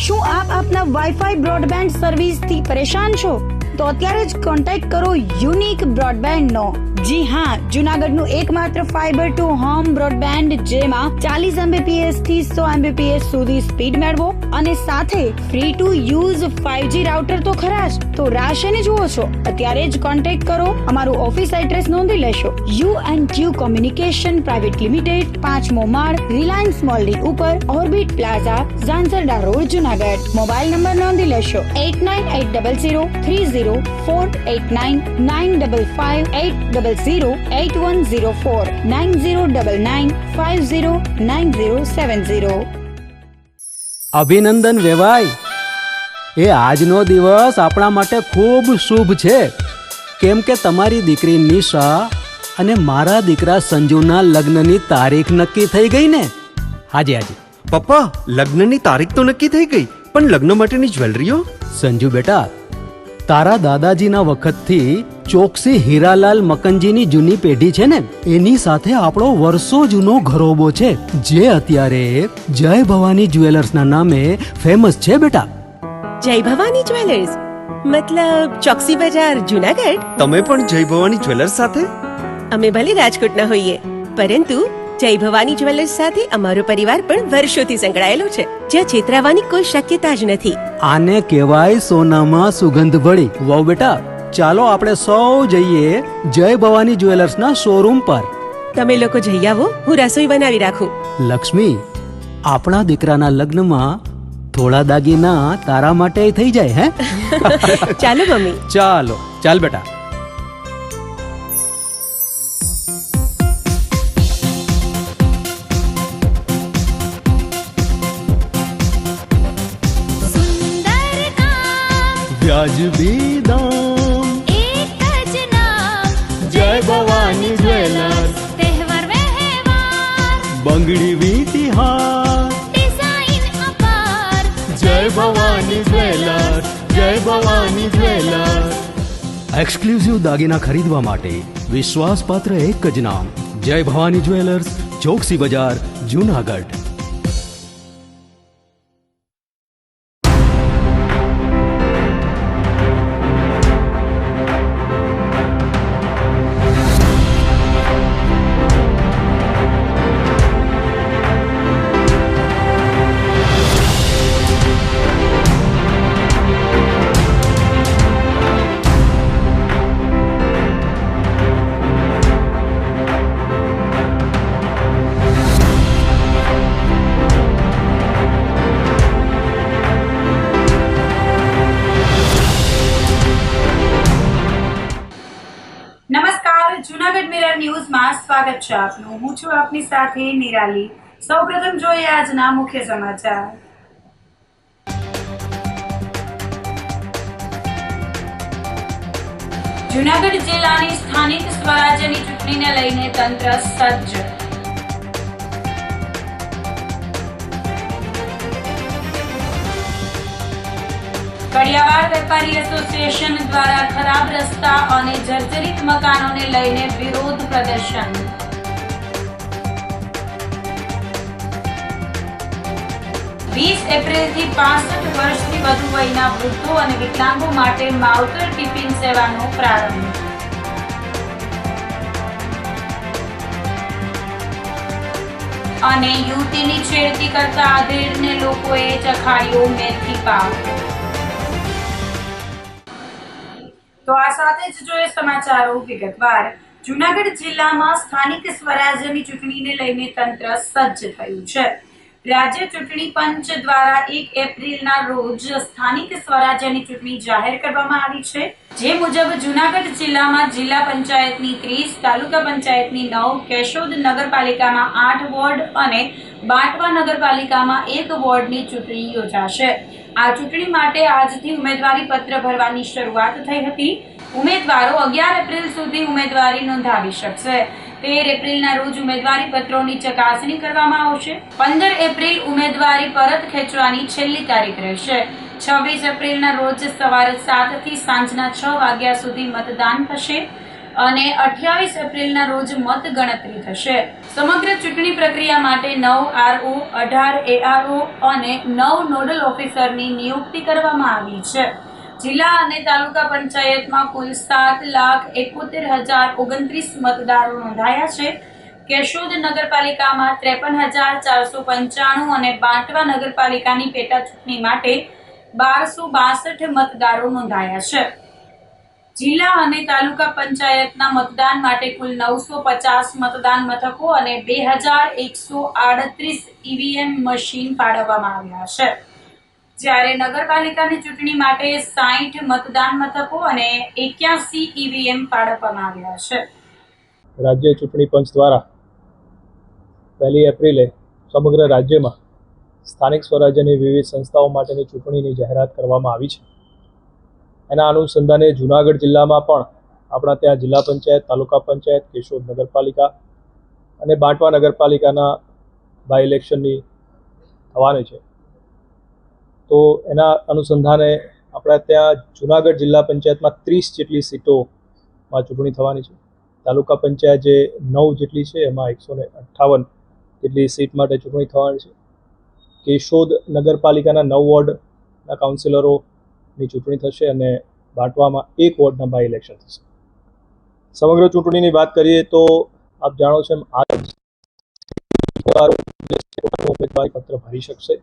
શું આપ આપના વાઈફાઈ બ્રોડબેન્ડ સર્વિસથી પરેશાન છો? તો અત્યારે જ કોન્ટેક્ટ કરો યુનિક બ્રોડબેન્ડ નો. જી હા, જુનાગઢનું એકમાત્ર ફાઈબર ટુ હોમ બ્રોડબેન્ડ જેમાં 40 Mbps થી 100 Mbps સુધી સ્પીડ મેળવો અને સાથે free to use 5G router તો ખરા જ. તો રાહ શેની જુઓ છો? અત્યારે જ કોન્ટેક્ટ કરો. અમારું ઓફિસ એડ્રેસ નોંધી લેશો. U&Q કોમ્યુનિકેશન પ્રાઇવેટ લિમિટેડ, 5મો માળ, રિલાયન્સ મોલની ઉપર, orbit plaza, Zanzarda road, Junagadh. Mobile number નોંધી લેશો 89800304899558008104 9099509070. અભિનંદન વેવાય. એ આજનો દિવસ આપણા માટે ખૂબ શુભ છે, કેમ કે તમારી દીકરી નિશા અને મારા દીકરા સંજુના લગ્નની તારીખ નક્કી થઈ ગઈ ને. હાજી હાજી પપ્પા, લગ્નની તારીખ તો નક્કી થઈ ગઈ, પણ લગ્ન માટેની જ્વેલરીઓ? સંજુ બેટા, તારા દાદાજીના વખતથી ચોકસી હીરાલાલ મકનજીની જૂની પેઢી છે ને, એની સાથે આપણો વર્ષો જૂનો ઘરોબો છે, જે અત્યારે જય ભવાની જ્વેલર્સના નામે ફેમસ છે બેટા. જય ભવાની જ્વેલર્સ મતલબ ચોકસી બજાર, જુનાગઢ? તમે પણ જય ભવાની જ્વેલર્સ સાથે? અમે ભલે રાજકોટના હોઈએ, પરંતુ જય ભવાની જ્વેલર્સ સાથે અમારો પરિવાર પણ વર્ષોથી સંકળાયેલો છે, જ્યાં છેતરાવાની કોઈ શક્યતા જ નથી. આને કહેવાય સોનામાં સુગંધ ભળી. વાવ બેટા, ચાલો આપણે સૌ જઈએ જય ભવાની જ્વેલર્સના શોરૂમ પર. તમે લોકો જઈ આવો, હું રસોઈ બનાવી રાખું. લક્ષ્મી, આપણા દીકરાના લગ્નમાં થોડા દાગીના તારા માટે થઈ જાય. હે ચાલો મમ્મી. ચાલો ચાલ બેટા. વ્યાજબી દામ, એક જ નામ, જય ભવાની જ્વેલર્સ. તહેવાર વ્યવહાર, બંગડી વીંટી હાર, ડિઝાઇન અપાર, જય ભવાની જ્વેલર્સ, જય ભવાની જ્વેલર્સ. એક્સક્લુઝિવ દાગીના ખરીદવા માટે વિશ્વાસપાત્ર એક જ નામ, જય ભવાની જ્વેલર્સ, ચોકસી બજાર, જુનાગઢ. નમસ્કાર, જુનાગઢ મિરર ન્યૂઝમાં સ્વાગત છે આપનું. હું છું આપની સાથે નિરાલી. સૌપ્રથમ જોઈએ આજના મુખ્ય સમાચાર. જુનાગઢ જિલ્લાની સ્થાનિક સ્વરાજ્યની ચૂંટણીને લઈને તંત્ર સજ્જ. કડિયાવાડ વેપારી એસોસિએશન દ્વારા ખરાબ રસ્તા અને જર્જરિત મકાનોને લઈને વિરોધ પ્રદર્શન. એપ્રિલથી 65 વર્ષથી વધુ વયના વૃદ્ધો અને વિકલાંગો માટે માવતર ટિફિન સેવાનો પ્રારંભ. અને યુવતીની છેડતી કરતા આધેડને લોકોએ ચખાડ્યો મેથી પાક. તો આ સાથે જ જોઈએ સમાચારો વિગતવાર. જુનાગઢ જિલ્લામાં સ્થાનિક સ્વરાજ્યની ચૂંટણીને લઈને તંત્ર સજ્જ થયું છે. રાજ્ય ચૂંટણી પંચ દ્વારા 1 એપ્રિલના રોજ સ્થાનિક સ્વરાજ્યની ચૂંટણી જાહેર કરવામાં આવી છે. જે મુજબ જુનાગઢ જિલ્લામાં જિલ્લા પંચાયતની 30, તાલુકા પંચાયતની 9, કેશોદ નગરપાલિકામાં 8 વોર્ડ અને બાંટવા નગરપાલિકામાં 1 વોર્ડની ચૂંટણી યોજાશે. આ ચૂંટણી માટે આજથી ઉમેદવારી પત્ર ભરવાની શરૂઆત થઈ હતી. ઉમેદવારો 11 એપ્રિલ સુધી ઉમેદવારી નોંધાવી શકશે. 13 એપ્રિલના રોજ ઉમેદવારી પત્રોની ચકાસણી કરવામાં આવશે. 15 એપ્રિલ ઉમેદવારી પરત ખેંચવાની છેલ્લી તારીખ રહેશે. 26 એપ્રિલના રોજ સવારે 7 થી સાંજના 6 વાગ્યા સુધી મતદાન થશે. અને 28 એપ્રિલના રોજ મતગણતરી થશે. સમગ્ર ચૂંટણી પ્રક્રિયા માટે 9 RO, 18 ARO અને 9 નોડલ ઓફિસરની નિયુક્તિ કરવામાં આવી છે. જિલ્લા અને તાલુકા પંચાયતમાં કુલ 7,71,029 મતદારો નોંધાયા છે. કેશોદ નગરપાલિકામાં 53,495 અને બાંટવા નગરપાલિકાની પેટા ચૂંટણી માટે 1262 મતદારો નોંધાયા છે. જિલ્લા અને તાલુકા પંચાયતના મતદાન માટે કુલ 950 મતદાન મથકો અને 2,138 EVM મશીન ફાળવવામાં આવ્યા છે. જ્યારે નગરપાલિકાની ચૂંટણી માટે 60 મતદાન મથકો અને 81 EVM ફાળવવામાં આવ્યા છે. રાજ્ય ચૂંટણી પંચ દ્વારા 1 એપ્રિલે સમગ્ર રાજ્યમાં સ્થાનિક સ્વરાજ્યની વિવિધ સંસ્થાઓ માટેની ચૂંટણીની જાહેરાત કરવામાં આવી છે. એના અનુસંધાને જૂનાગઢ જિલ્લામાં પણ આપણા ત્યાં જિલ્લા પંચાયત, તાલુકા પંચાયત, કેશોદ નગરપાલિકા અને બાંટવા નગરપાલિકાના બાય ઇલેક્શનની થવાની છે. તો એના અનુસંધાને આપણા ત્યાં જૂનાગઢ જિલ્લા પંચાયતમાં 30 જેટલી સીટોમાં ચૂંટણી થવાની છે. તાલુકા પંચાયત જે 9 જેટલી છે એમાં 158 જેટલી સીટ માટે ચૂંટણી થવાની છે. કેશોદ નગરપાલિકાના 9 વોર્ડના કાઉન્સિલરોની ચૂંટણી થશે અને બાંટવામાં 1 વોર્ડના બાય ઇલેક્શન થશે. સમગ્ર ચૂંટણીની વાત કરીએ તો આપ જાણો છો એમ ઉમેદવારી પત્ર ભરી શકશે,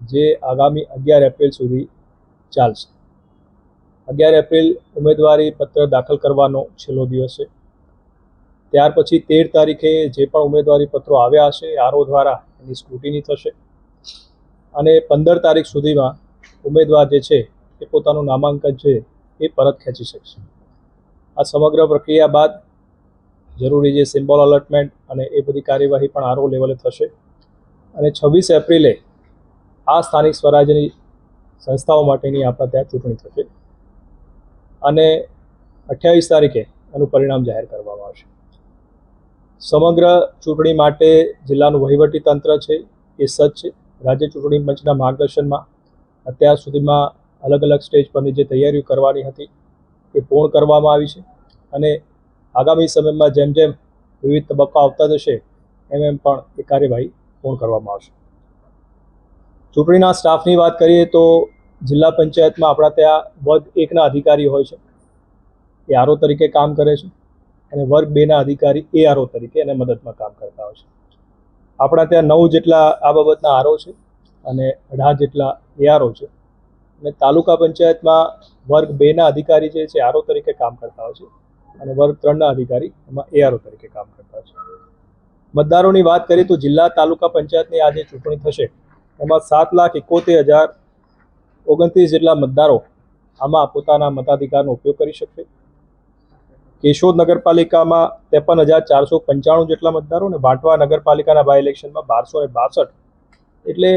જે આગામી 11 એપ્રિલ સુધી ચાલશે. 11 એપ્રિલ ઉમેદવારી પત્ર દાખલ કરવાનો છેલ્લો દિવસ છે. ત્યાર પછી 13 તારીખે જે પણ ઉમેદવારી પત્રો આવ્યા હશે આરઓ દ્વારા એની સ્ક્રુટિની થશે અને 15 તારીખ સુધીમાં ઉમેદવાર જે છે એ પોતાનું નામાંકન છે એ પરત ખેંચી શકશે. આ સમગ્ર પ્રક્રિયા બાદ જરૂરી જે સિમ્બોલ અલોટમેન્ટ અને એ બધી કાર્યવાહી પણ આરઓ લેવલે થશે અને 26 એપ્રિલે આ સ્થાનિક સ્વરાજ્યની સંસ્થાઓ માટેની આપણા ત્યાં ચૂંટણી થશે અને 28 તારીખે એનું પરિણામ જાહેર કરવામાં આવશે. સમગ્ર ચૂંટણી માટે જિલ્લાનું વહીવટી તંત્ર છે એ સજ્જ છે. રાજ્ય ચૂંટણી પંચના માર્ગદર્શનમાં અત્યાર સુધીમાં અલગ અલગ સ્ટેજ પરની જે તૈયારીઓ કરવાની હતી એ પૂર્ણ કરવામાં આવી છે અને આગામી સમયમાં જેમ જેમ વિવિધ તબક્કા આવતા જશે એમ પણ એ કાર્યવાહી પૂર્ણ કરવામાં આવશે. ચૂંટણીના સ્ટાફની વાત કરીએ તો જિલ્લા પંચાયતમાં આપણા ત્યાં વર્ગ 1ના અધિકારી હોય છે, એ આરઓ તરીકે કામ કરે છે અને વર્ગ 2ના અધિકારી એ આરઓ તરીકે એને મદદમાં કામ કરતા હોય છે. આપણા ત્યાં 9 જેટલા આ બાબતના આરઓ છે અને 18 જેટલા એઆરઓ છે અને તાલુકા પંચાયતમાં વર્ગ 2ના અધિકારી જે છે આરઓ તરીકે કામ કરતા હોય છે અને વર્ગ 3ના અધિકારી એમાં એઆરઓ તરીકે કામ કરતા હોય છે. મતદારોની વાત કરીએ તો જિલ્લા તાલુકા પંચાયતની આ જે ચૂંટણી થશે એમાં 7,71,029 જેટલા મતદારો આમાં પોતાના મતાધિકારનો ઉપયોગ કરી શકશે. કેશોદ નગરપાલિકામાં 53,495 જેટલા મતદારો અને બાંટવા નગરપાલિકાના બાય ઇલેક્શનમાં 1262, એટલે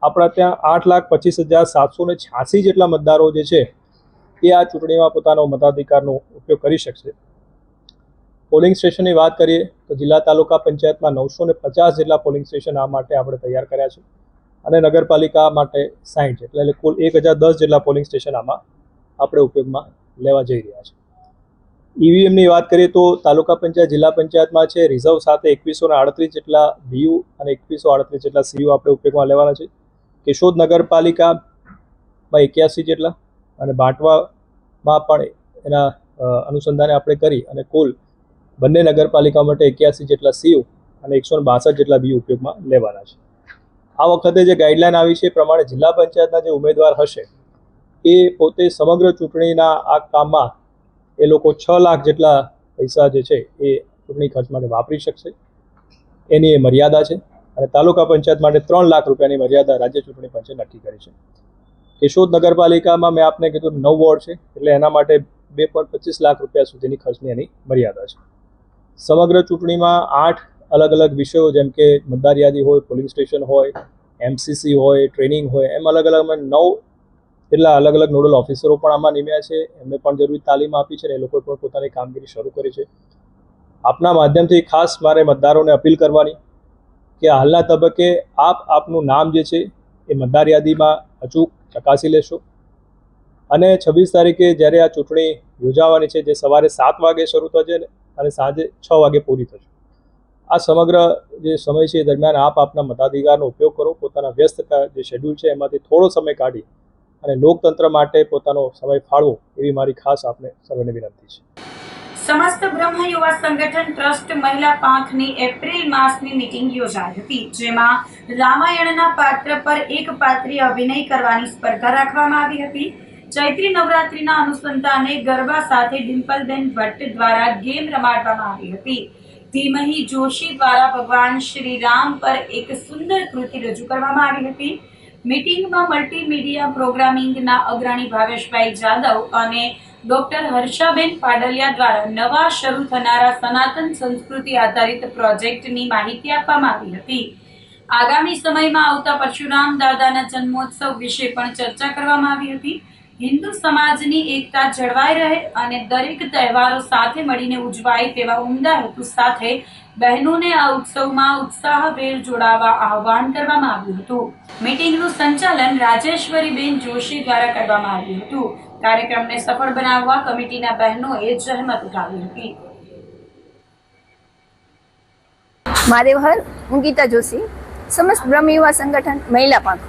આપણા ત્યાં 8,25,786 જેટલા મતદારો જે છે એ આ ચૂંટણીમાં પોતાનો મતાધિકારનો ઉપયોગ કરી શકશે. પોલિંગ સ્ટેશનની વાત કરીએ તો જિલ્લા તાલુકા પંચાયતમાં 950 જેટલા પોલિંગ સ્ટેશન આ માટે આપણે તૈયાર કર્યા છે અને નગરપાલિકા માટે 60 એટલે કુલ 1,010 જેટલા પોલિંગ સ્ટેશન આમાં આપણે ઉપયોગમાં લેવા જઈ રહ્યા છે. ઈવીએમની વાત કરીએ તો તાલુકા પંચાયત જિલ્લા પંચાયતમાં છે રિઝર્વ સાથે 2138 જેટલા બીયુ અને 2138 જેટલા સીયુ આપણે ઉપયોગમાં લેવાના છે. કેશોદ નગરપાલિકામાં 81 જેટલા અને બાંટવામાં પણ એના અનુસંધાને આપણે કરી અને કુલ બંને નગરપાલિકા માટે 81 જેટલા સીયુ અને 162 જેટલા બીયુ ઉપયોગમાં લેવાના છે. આ વખતે જે ગાઈડલાઈન આવી છે એ પ્રમાણે જિલ્લા પંચાયતના જે ઉમેદવાર હશે એ પોતે સમગ્ર ચૂંટણીના આ કામમાં એ લોકો 6 લાખ જેટલા પૈસા જે છે એ ચૂંટણી ખર્ચ માટે વાપરી શકશે, એની એ મર્યાદા છે અને તાલુકા પંચાયત માટે 3 લાખ રૂપિયાની મર્યાદા રાજ્ય ચૂંટણી પંચે નક્કી કરી છે. કેશોદ નગરપાલિકામાં મેં આપને કીધું 9 વોર્ડ છે એટલે એના માટે 2.25 લાખ રૂપિયા સુધીની ખર્ચની એની મર્યાદા છે. સમગ્ર ચૂંટણીમાં 8 અલગ અલગ વિષયો જેમ કે મતદાર યાદી હોય, પોલિંગ સ્ટેશન હોય, એમસીસી હોય, ટ્રેનિંગ હોય, એમ અલગ અલગ 9 એટલા અલગ અલગ નોડલ ઓફિસરો પણ આમાં નિમ્યા છે. એમને પણ જરૂરી તાલીમ આપી છે અને એ લોકોએ પણ પોતાની કામગીરી શરૂ કરી છે. આપના માધ્યમથી ખાસ મારે મતદારોને અપીલ કરવાની કે હાલના તબક્કે આપનું નામ જે છે એ મતદાર યાદીમાં અચૂક ચકાસી લેશો અને 26 તારીખે જ્યારે આ ચૂંટણી યોજાવાની છે, જે સવારે 7 વાગે શરૂ થશે અને સાંજે 6 વાગે પૂરી થશે, આ સમગ્ર જે સમય છે એ દરમિયાન આપ આપના મતાધિકારનો ઉપયોગ કરો. પોતાના વ્યસ્ત જે શેડ્યુલ છે એમાંથી થોડો સમય કાઢી અને લોકતંત્ર માટે પોતાનો સમય ફાળવો એવી મારી ખાસ આપને સર્વને વિનંતી છે. સમસ્ત બ્રહ્મ યુવા સંગઠન ટ્રસ્ટ મહિલા પાંખની એપ્રિલ માસની મીટિંગ યોજાઈ હતી, જેમાં રામાયણના પાત્ર પર એક પાત્રીય અભિનય કરવાની સ્પર્ધા રાખવામાં આવી હતી. ચૈત્રી નવરાત્રીના અનુસંધાને ગરબા સાથે ડિમ્પલબેન ભટ્ટ દ્વારા ગેમ રમાડવામાં આવી હતી. ધીમહી જોશી દ્વારા ભગવાન શ્રી રામ પર એક સુંદર કૃતિ રજૂ કરવામાં આવી હતી. મીટિંગમાં મલ્ટીમીડિયા પ્રોગ્રામિંગના અગ્રણી ભાવેશભાઈ જાદવ અને ડોક્ટર હર્ષાબેન પાડલિયા દ્વારા નવા શરૂ થનારા સનાતન સંસ્કૃતિ આધારિત પ્રોજેક્ટની માહિતી આપવામાં આવી હતી. આગામી સમયમાં આવતા પરશુરામ દાદાના જન્મોત્સવ વિશે પણ ચર્ચા કરવામાં આવી હતી. હિન્દુ સમાજની એકતા જળવાઈ રહે અને દરેક તહેવારો સાથે મળીને ઉજવાય તેવા ઉમદા હેતુ સાથે બહેનોને આ ઉત્સવમાં ઉત્સાહભેર જોડાવા આહવાન કરવામાં આવ્યું હતું. મીટિંગનું સંચાલન રાજેશ્વરીબેન જોશી દ્વારા કરવામાં આવ્યું હતું. કાર્યક્રમને સફળ બનાવવા કમિટીના બહેનોએ જહેમત ઉઠાવી હતી. માદેવહર, હું ગીતા જોશી, સમસ્ત બ્રહ્મ યુવા સંગઠન મહિલા પાંખ.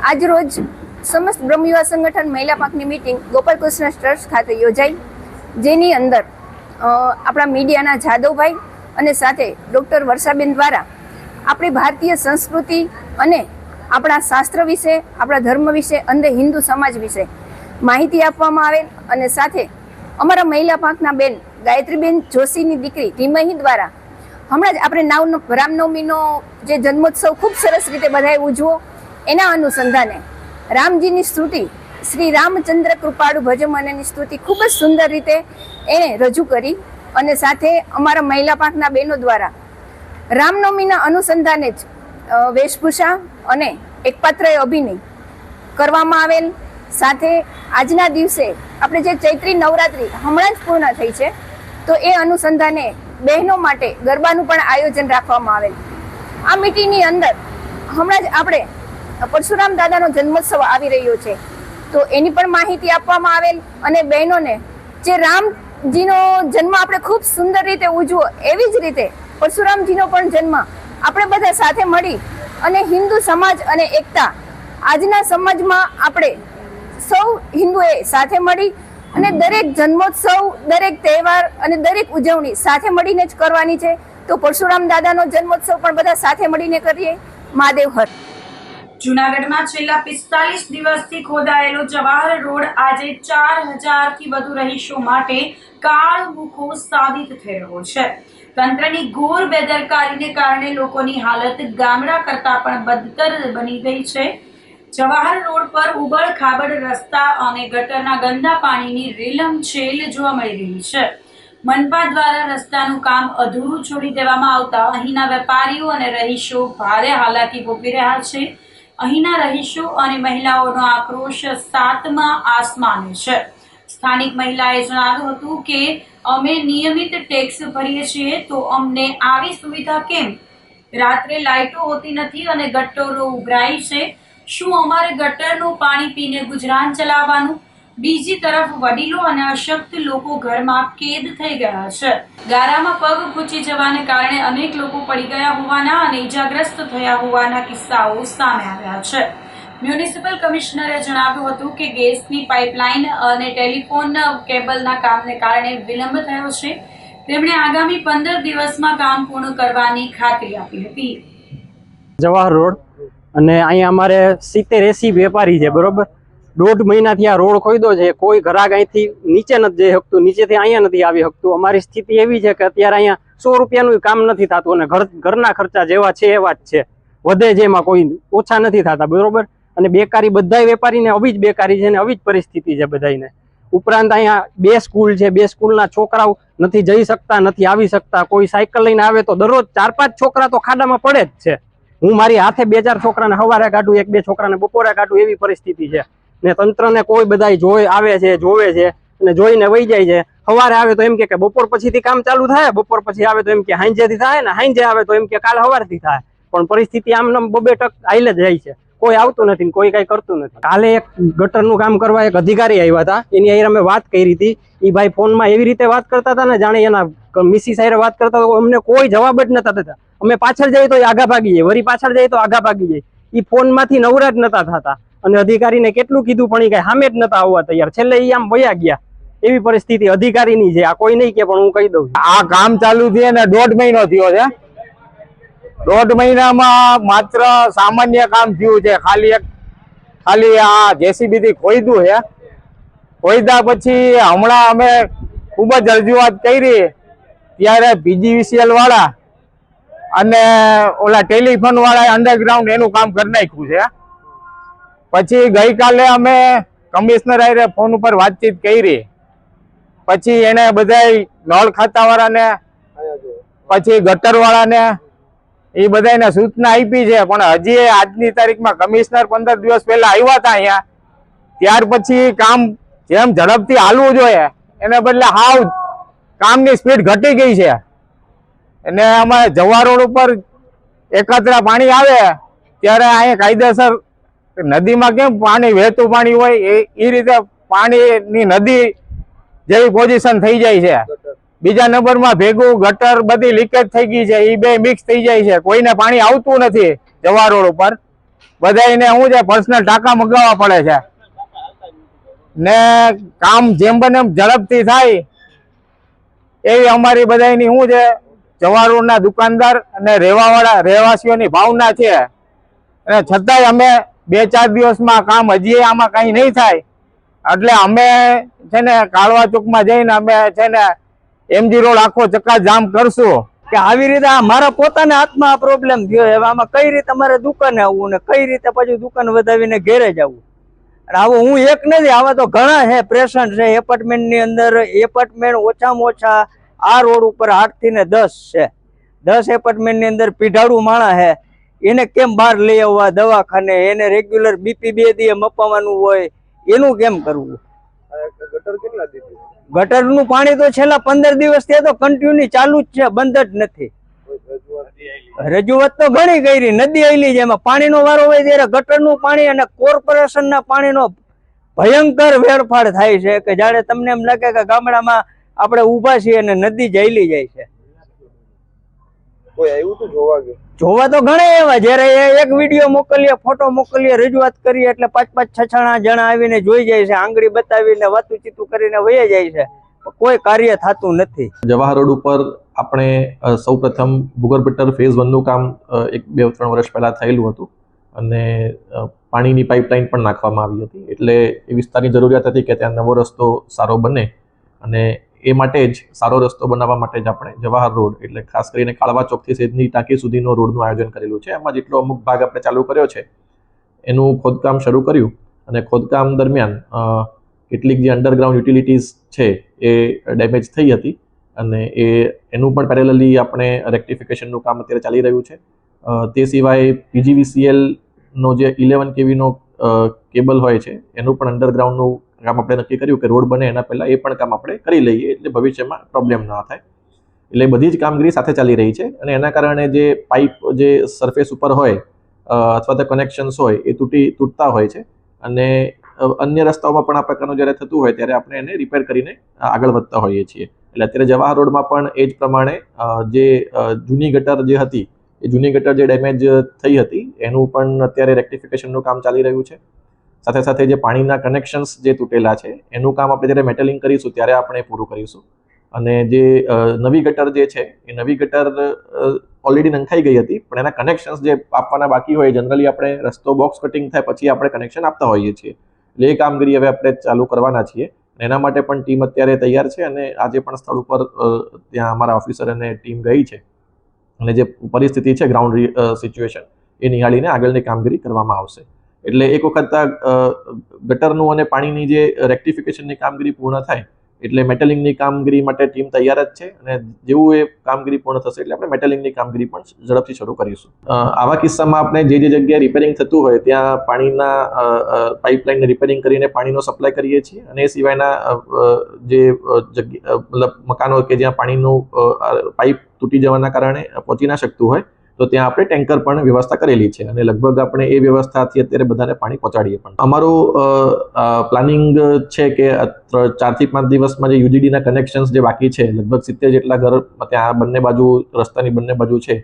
આજ રોજ સમસ્ત બ્રહ્મ યુવા સંગઠન મહિલા પાંખની મીટિંગ ગોપાલકૃષ્ણ ટ્રસ્ટ ખાતે યોજાઈ, જેની અંદર આપણા મીડિયાના જાદવભાઈ અને સાથે ડૉક્ટર વર્ષાબેન દ્વારા આપણી ભારતીય સંસ્કૃતિ અને આપણા શાસ્ત્ર વિશે, આપણા ધર્મ વિશે અને હિન્દુ સમાજ વિશે માહિતી આપવામાં આવેલ અને સાથે અમારા મહિલા પાંખના બેન ગાયત્રીબેન જોશીની દીકરી ધીમહી દ્વારા હમણાં જ આપણે રામનવમીનો જે જન્મોત્સવ ખૂબ સરસ રીતે બધાએ ઉજવો, એના અનુસંધાને રામજીની સ્તુતિ, શ્રી રામચંદ્ર કૃપાળુ ભજ મનની સ્તુતિ ખૂબ જ સુંદર રીતે એણે રજૂ કરી અને સાથે અમારા મહિલા પાંખના બહેનો દ્વારા રામનવમીના અનુસંધાને જ વેશભૂષા અને એકપાત્રય અભિનય કરવામાં આવેલ. સાથે આજના દિવસે આપણે જે ચૈત્રી નવરાત્રિ હમણાં જ પૂર્ણ થઈ છે, તો એ અનુસંધાને બહેનો માટે ગરબાનું પણ આયોજન રાખવામાં આવેલ. આ મીટિંગની અંદર હમણાં જ આપણે પરશુરામ દાદાનો જન્મોત્સવ આવી રહ્યો છે, તો એની પણ માહિતી આપવામાં આવેલ અને બહેનોને જે રામજીનો જન્મ આપણે ખૂબ સુંદર રીતે ઉજવો, એવી જ રીતે પરશુરામજીનો પણ જન્મ આપણે બધા સાથે મળી અને હિન્દુ સમાજ અને એકતા, આજના સમાજમાં આપણે સૌ હિન્દુએ સાથે મળી અને દરેક જન્મોત્સવ, દરેક તહેવાર અને દરેક ઉજવણી સાથે મળીને જ કરવાની છે. તો પરશુરામ દાદાનો જન્મોત્સવ પણ બધા સાથે મળીને કરીએ. મહાદેવહર. જૂનાગઢમાં છેલ્લા 45 દિવસથી ખોદાયેલો જવાહર રોડ આજે 4000 થી વધુ રહીશો માટે કાળમુખો સાબિત થઈ રહ્યો છે. તંત્રની ઘોર બેદરકારીને કારણે લોકોની હાલત ગામડા કરતા પણ બદતર બની ગઈ છે. જવાહર રોડ પર ઉબડ ખાબડ રસ્તા અને ગટરના ગંદા પાણીની રેલમછેલ જોવા મળી રહી છે. મનપા દ્વારા રસ્તાનું કામ અધૂરું છોડી દેવામાં આવતા અહીંના વેપારીઓ અને રહીશો ભારે હાલાકી ભોગવી રહ્યા છે. અહીંના રહીશો અને મહિલાઓનો આક્રોશ 7મા આસમાને છે. સ્થાનિક મહિલાએ જણાવ્યું હતું કે અમે નિયમિત ટેક્સ ભરીએ છીએ, તો અમને આવી સુવિધા કેમ? રાત્રે લાઇટો હોતી નથી અને ગટરો ઉભરાય છે. શું અમારે ગટરનું પાણી પીને ગુજરાન ચલાવવાનું? બીજી તરફ વડીલો અને અશક્ત લોકો ઘરમાં કેદ થઈ ગયા છે. ગારામાં પગ ખૂંચી જવાને કારણે અનેક લોકો પડી ગયા હોવાના અને ઈજાગ્રસ્ત થયા હોવાના કિસ્સાઓ સામે આવ્યા છે. મ્યુનિસિપલ કમિશનરે જણાવ્યું હતું કે ગેસની પાઇપલાઇન અને ટેલિફોન કેબલના કામને કારણે વિલંબ થયો છે. તેમણે આગામી 15 દિવસમાં કામ પૂર્ણ કરવાની ખાતરી આપી હતી. જવાહર રોડ અને અહીંયા અમારે 70-80 વેપારી છે, બરોબર. 1.5 મહિનાથી આ રોડ ખોદ્યો છે. કોઈ ઘરાક અહીંથી નીચે નથી જઈ શકતું, નીચેથી અહીંયા નથી આવી શકતું. અમારી સ્થિતિ એવી છે કે અત્યારે અહીંયા 100 રૂપિયાનું કામ નથી થતું અને ઘરના ખર્ચા જેવા છે એવા જ છે, વધે છે, એમાં કોઈ ઓછા નથી થતા, બરોબર. અને બેકારી બધાય વેપારીને આવી જ બેકારી છે ને આવી જ પરિસ્થિતિ છે બધાને. ઉપરાંત અહીંયા 2 સ્કૂલ છે, 2 સ્કૂલના છોકરાઓ નથી જઈ શકતા, નથી આવી શકતા. કોઈ સાયકલ લઈને આવે તો દરરોજ 4-5 છોકરા તો ખાડામાં પડે જ છે. હું મારી હાથે 2-4 છોકરાને સવારે કાઢું, 1-2 છોકરાને બપોરે કાઢું, એવી પરિસ્થિતિ છે. ને તંત્રને કોઈ બધાય આવે છે, જોવે છે અને જોઈને વહી જાય છે. સવારે આવે તો એમ કે બપોર પછીથી કામ ચાલુ થાય, બપોર પછી આવે તો એમ કે હાંજેથી થાય, ને હાંજે આવે તો એમ કે કાલ સવારથી થાય. પણ પરિસ્થિતિ આમ 2-2 ટક હાઈલે જ જાય છે. કોઈ આવતું નથી ને કોઈ કઈ કરતું નથી. કાલે એક ગટરનું કામ કરવા એક અધિકારી આવ્યા હતા, એની હારે અમે વાત કરી હતી. એ ભાઈ ફોનમાં એવી રીતે વાત કરતા હતા ને જાણે એના મિસિસ હારે વાત કરતા હતા. અમને કોઈ જવાબ જ નતા થતા. અમે પાછળ જઈએ તો એ આગા ભાગી જાય, વળી પાછળ જઈએ તો આગા ભાગી જાય. એ ફોનમાંથી નવરા જ નતા થતા અને અધિકારીને કેટલું કીધું પણ એ કઈ સામે જ નતા આવવા તૈયાર. છેલ્લે એ આમ વયા ગયા. એવી પરિસ્થિતિ અધિકારીની છે. આ કોઈ નહીં કે પણ હું કહી દઉં. આ કામ ચાલુ થયે ને 1.5 મહિનો થયો છે. 1.5 મહિનામાં માત્ર સામાન્ય કામ થયું છે. ખાલી આ જેસીબી થી ખોઈદું છે. ખોઈદા પછી હમણાં અમે ખૂબ જ રજૂઆત કરી ત્યારે પીજીવીસીએલ વાળા અને ઓલા ટેલિફોન વાળા અંડરગ્રાઉન્ડ એનું કામ કરી નાખ્યું છે. પછી ગઈકાલે અમે કમિશનર હારે ફોન ઉપર વાતચીત કરી. પછી એને બધાય નળ ખાતા વાળાને પછી ગટર વાળાને એ બધાને સૂચના આપી છે. પણ હજી આજની તારીખમાં કમિશનર 15 દિવસ પહેલા આવ્યા હતા અહીંયા, ત્યાર પછી કામ જેમ ઝડપથી હાલવું જોઈએ એને બદલે હાવ કામની સ્પીડ ઘટી ગઈ છે. અને અમારે જવા રોડ ઉપર એકત્ર પાણી આવે ત્યારે અહીંયા કાયદેસર નદીમાં કેમ પાણી વહેતું પાણી હોય એ રીતે પાણીની નદી જેવી પોઝિશન થઈ જાય છે. બીજા નંબરમાં ભેગું ગટર બધી લીકેજ થઈ ગઈ છે. એ બે મિક્સ થઈ જાય છે. કોઈને પાણી આવતું નથી જવા રોડ ઉપર. બધાને શું છે પર્સનલ ટાંકા મગાવવા પડે છે. ને કામ જેમ બને એમ ઝડપથી થાય એવી અમારી બધાની શું છે જવા રોડના દુકાનદાર અને રહેવાસીઓની ભાવના છે. અને છતાંય અમે 2-4 દિવસમાં કામ હજી આમાં કઈ નહીં થાય એટલે અમે છે ને કાળવા ચોકમાં જઈને અમે છે ને એમજી રોડ આખો ચક્કાજામ કરશું. કે આવી રીતે મારા પોતાના હાથમાં આ પ્રોબ્લેમ થયો છે. આમાં કઈ રીતે અમારે દુકાને આવવું ને કઈ રીતે પછી દુકાન વધાવીને ઘેરે જવું. અને આવું હું એક નથી, આવા તો ઘણા છે પેશન્ટ છે એપાર્ટમેન્ટની અંદર. એપાર્ટમેન્ટ ઓછામાં ઓછા આ રોડ ઉપર 8 થી 10 છે. 10 એપાર્ટમેન્ટની અંદર પીઢાડું માણસ છે. એને કેમ બહાર લઈ આવવા દવાખાને? એને રેગ્યુલર બીપી 2 દિવસ મપાવવાનું હોય, એનું કેમ કરવું? ગટરનું પાણી તો છેલ્લા 15 દિવસથી તો કન્ટિન્યુ ચાલુ જ છે, બંધ જ નથી. રજૂઆત તો ઘણી કરી, નદી આવેલી છે, એમાં પાણીનો વારો હોય ત્યારે ગટરનું પાણી અને કોર્પોરેશનના પાણીનો ભયંકર વેડફાડ થાય છે કે જાણે તમને એમ લાગે કે ગામડામાં આપણે ઊભા છીએ અને નદી જઈલી જાય છે. જોવા તો ઘણા એવા જયારે એક વિડીયો મોકલીએ, ફોટો મોકલીએ, રજૂઆત કરીએ એટલે 5-6 જણા આવીને જોઈ જાય છે, આંગળી બતાવીને વાતું-ચીતું કરીને વહી જાય છે. કોઈ કાર્ય થતું નથી. જવાહર રોડ ઉપર આપણે સૌપ્રથમ ભૂગર્ભ ગટર ફેઝ 1 નું કામ 1-2-3 વર્ષ પહેલા થયેલું હતું અને પાણીની પાઇપલાઇન પણ નાખવામાં આવી હતી. એટલે એ વિસ્તારની જરૂરિયાત હતી કે ત્યાં નવો રસ્તો સારો બને અને એ માટે જ સારો રસ્તો બનાવવા માટે જ આપણે જવાહર રોડ એટલે ખાસ કરીને કાળવા ચોકથી સેજની ટાંકી સુધીનો રોડનું આયોજન કરેલું છે. એમાં જેટલો અમુક ભાગ આપણે ચાલુ કર્યો છે એનું ખોદકામ શરૂ કર્યું અને ખોદકામ દરમિયાન કેટલીક જે અંડરગ્રાઉન્ડ યુટિલિટીઝ છે એ ડેમેજ થઈ હતી અને એનું પણ પેરેલલી આપણે રેક્ટિફિકેશનનું કામ અત્યારે ચાલી રહ્યું છે. તે સિવાય પીજીવીસીએલનો જે 11 kVનો કેબલ હોય છે એનું પણ અંડરગ્રાઉન્ડનું કામ આપણે નક્કી કર્યું કે રોડ બને એના પહેલાં એ પણ કામ આપણે કરી લઈએ એટલે ભવિષ્યમાં પ્રોબ્લેમ ના થાય. એટલે બધી જ કામગીરી સાથે ચાલી રહી છે અને એના કારણે જે પાઇપ જે સરફેસ ઉપર હોય અથવા તો કનેક્શન્સ હોય એ તૂટતા હોય છે અને અન્ય રસ્તાઓમાં પણ આ પ્રકારનું જ્યારે થતું હોય ત્યારે આપણે એને રિપેર કરીને આગળ વધતા હોઈએ છીએ. એટલે અત્યારે જવાહર રોડમાં પણ એ જ પ્રમાણે જે જૂની ગટર જે હતી એ જૂની ગટર જે ડેમેજ થઈ હતી એનું પણ અત્યારે રેક્ટિફિકેશનનું કામ ચાલી રહ્યું છે. સાથે સાથે જે પાણીના કનેક્શન્સ જે તૂટેલા છે એનું કામ આપણે જ્યારે મેટલિંગ કરીશું ત્યારે આપણે પૂરું કરીશું. અને જે નવી ગટર જે છે એ નવી ગટર ઓલરેડી નંખાઈ ગઈ હતી પણ એના કનેક્શન્સ જે આપવાના બાકી હોય જનરલી આપણે રસ્તો બોક્સ કટિંગ થાય પછી આપણે કનેક્શન આપતા હોઈએ છીએ. એટલે એ કામગીરી હવે આપણે ચાલુ કરવાના છીએ. એના માટે પણ ટીમ અત્યારે તૈયાર છે અને આજે પણ સ્થળ ઉપર ત્યાં અમારા ઓફિસર અને ટીમ ગઈ છે અને જે પરિસ્થિતિ છે ગ્રાઉન્ડ સિચ્યુએશન એ નિહાળીને આગળની કામગીરી કરવામાં આવશે. એટલે એક વખત ગટરનું અને પાણીની જે રેક્ટિફિકેશનની કામગીરી પૂર્ણ થાય એટલે મેટલિંગની કામગીરી માટે ટીમ તૈયાર જ છે અને જેવું એ કામગીરી પૂર્ણ થશે એટલે આપણે મેટલિંગની કામગીરી પણ ઝડપથી શરૂ કરીશું. આવા કિસ્સામાં આપણે જે જગ્યાએ રિપેરિંગ થતું હોય ત્યાં પાણીના પાઇપલાઇનને રિપેરિંગ કરીને પાણીનો સપ્લાય કરીએ છીએ અને એ સિવાયના જે જગ્યા મતલબ મકાનો કે જ્યાં પાણીનું પાઇપ તૂટી જવાના કારણે પહોંચી ના શકતું હોય તો ત્યાં આપણે ટેન્કર પણ વ્યવસ્થા કરેલી છે અને લગભગ આપણે એ વ્યવસ્થાથી અત્યારે બધાને પાણી પહોંચાડીએ પણ. અમારું પ્લાનિંગ છે કે 4 થી 5 દિવસમાં જે યુજીડીના કનેક્શન્સ જે બાકી છે, લગભગ 70 જેટલા ઘર ત્યાં બંને બાજુ, રસ્તાની બંને બાજુ છે,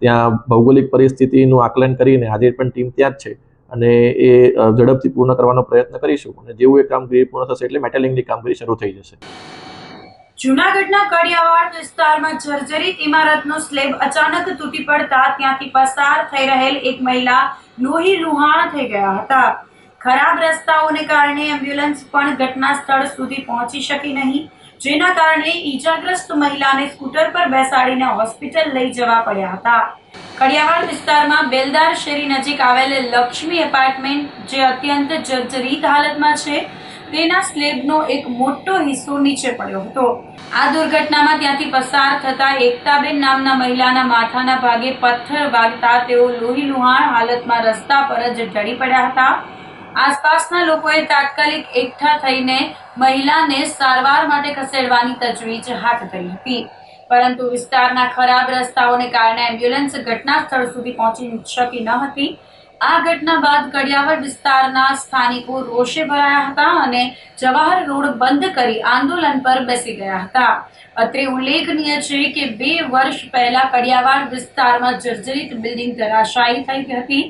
ત્યાં ભૌગોલિક પરિસ્થિતિનું આકલન કરીને આજે પણ ટીમ ત્યાં જ છે અને એ ઝડપથી પૂર્ણ કરવાનો પ્રયત્ન કરીશું અને જેવું એ કામગીરી પૂર્ણ થશે એટલે મેટેલિંગની કામગીરી શરૂ થઈ જશે. જૂનાગઢના કડિયાવાડ વિસ્તારમાં જર્જરિત ઇમારતનો સ્લેબ અચાનક તૂટી પડતા ત્યાંથી પસાર થઈ રહેલ એક મહિલા લોહી લુહાણ થઈ ગયા હતા. ખરાબ રસ્તાઓને કારણે એમ્બ્યુલન્સ પણ ઘટના સ્થળ સુધી પહોંચી શકી નહીં, જેના કારણે ઈજાગ્રસ્ત મહિલાને સ્કૂટર પર બેસાડીને હોસ્પિટલ લઈ જવા પડ્યા હતા. કડિયાવાડ વિસ્તારમાં બેલદાર શેરી નજીક આવેલ લક્ષ્મી એપાર્ટમેન્ટ જે અત્યંત જર્જરિત હાલતમાં છે, તેના સ્લેબનો એક મોટો હિસ્સો નીચે પડ્યો હતો. આ દુર્ઘટનામાં ત્યાંથી પસાર થતા એકતાબેન નામના મહિલાના માથાના ભાગે પથ્થર વાગતા તેઓ લોહી લુહાણ હાલતમાં રસ્તા પર જ ઢળી પડ્યા હતા. આસપાસના લોકોએ તાત્કાલિક એકઠા થઈને મહિલાને સારવાર માટે ખસેડવાની તજવીજ હાથ ધરી હતી, પરંતુ વિસ્તારના ખરાબ રસ્તાઓને કારણે એમ્બ્યુલન્સ ઘટના સ્થળ સુધી પહોંચી શકી ન હતી. આ ઘટના બાદ કડિયાવાડ વિસ્તારના સ્થાનિકો રોષે ભરાયા હતા અને જવાહર રોડ બંધ કરી આંદોલન પર બેસી ગયા હતા. અત્રે ઉલ્લેખનીય છે કે 2 વર્ષ પહેલા કડિયાવાડ વિસ્તારમાં જર્જરિત બિલ્ડિંગ ધરાશાયી થઈ હતી,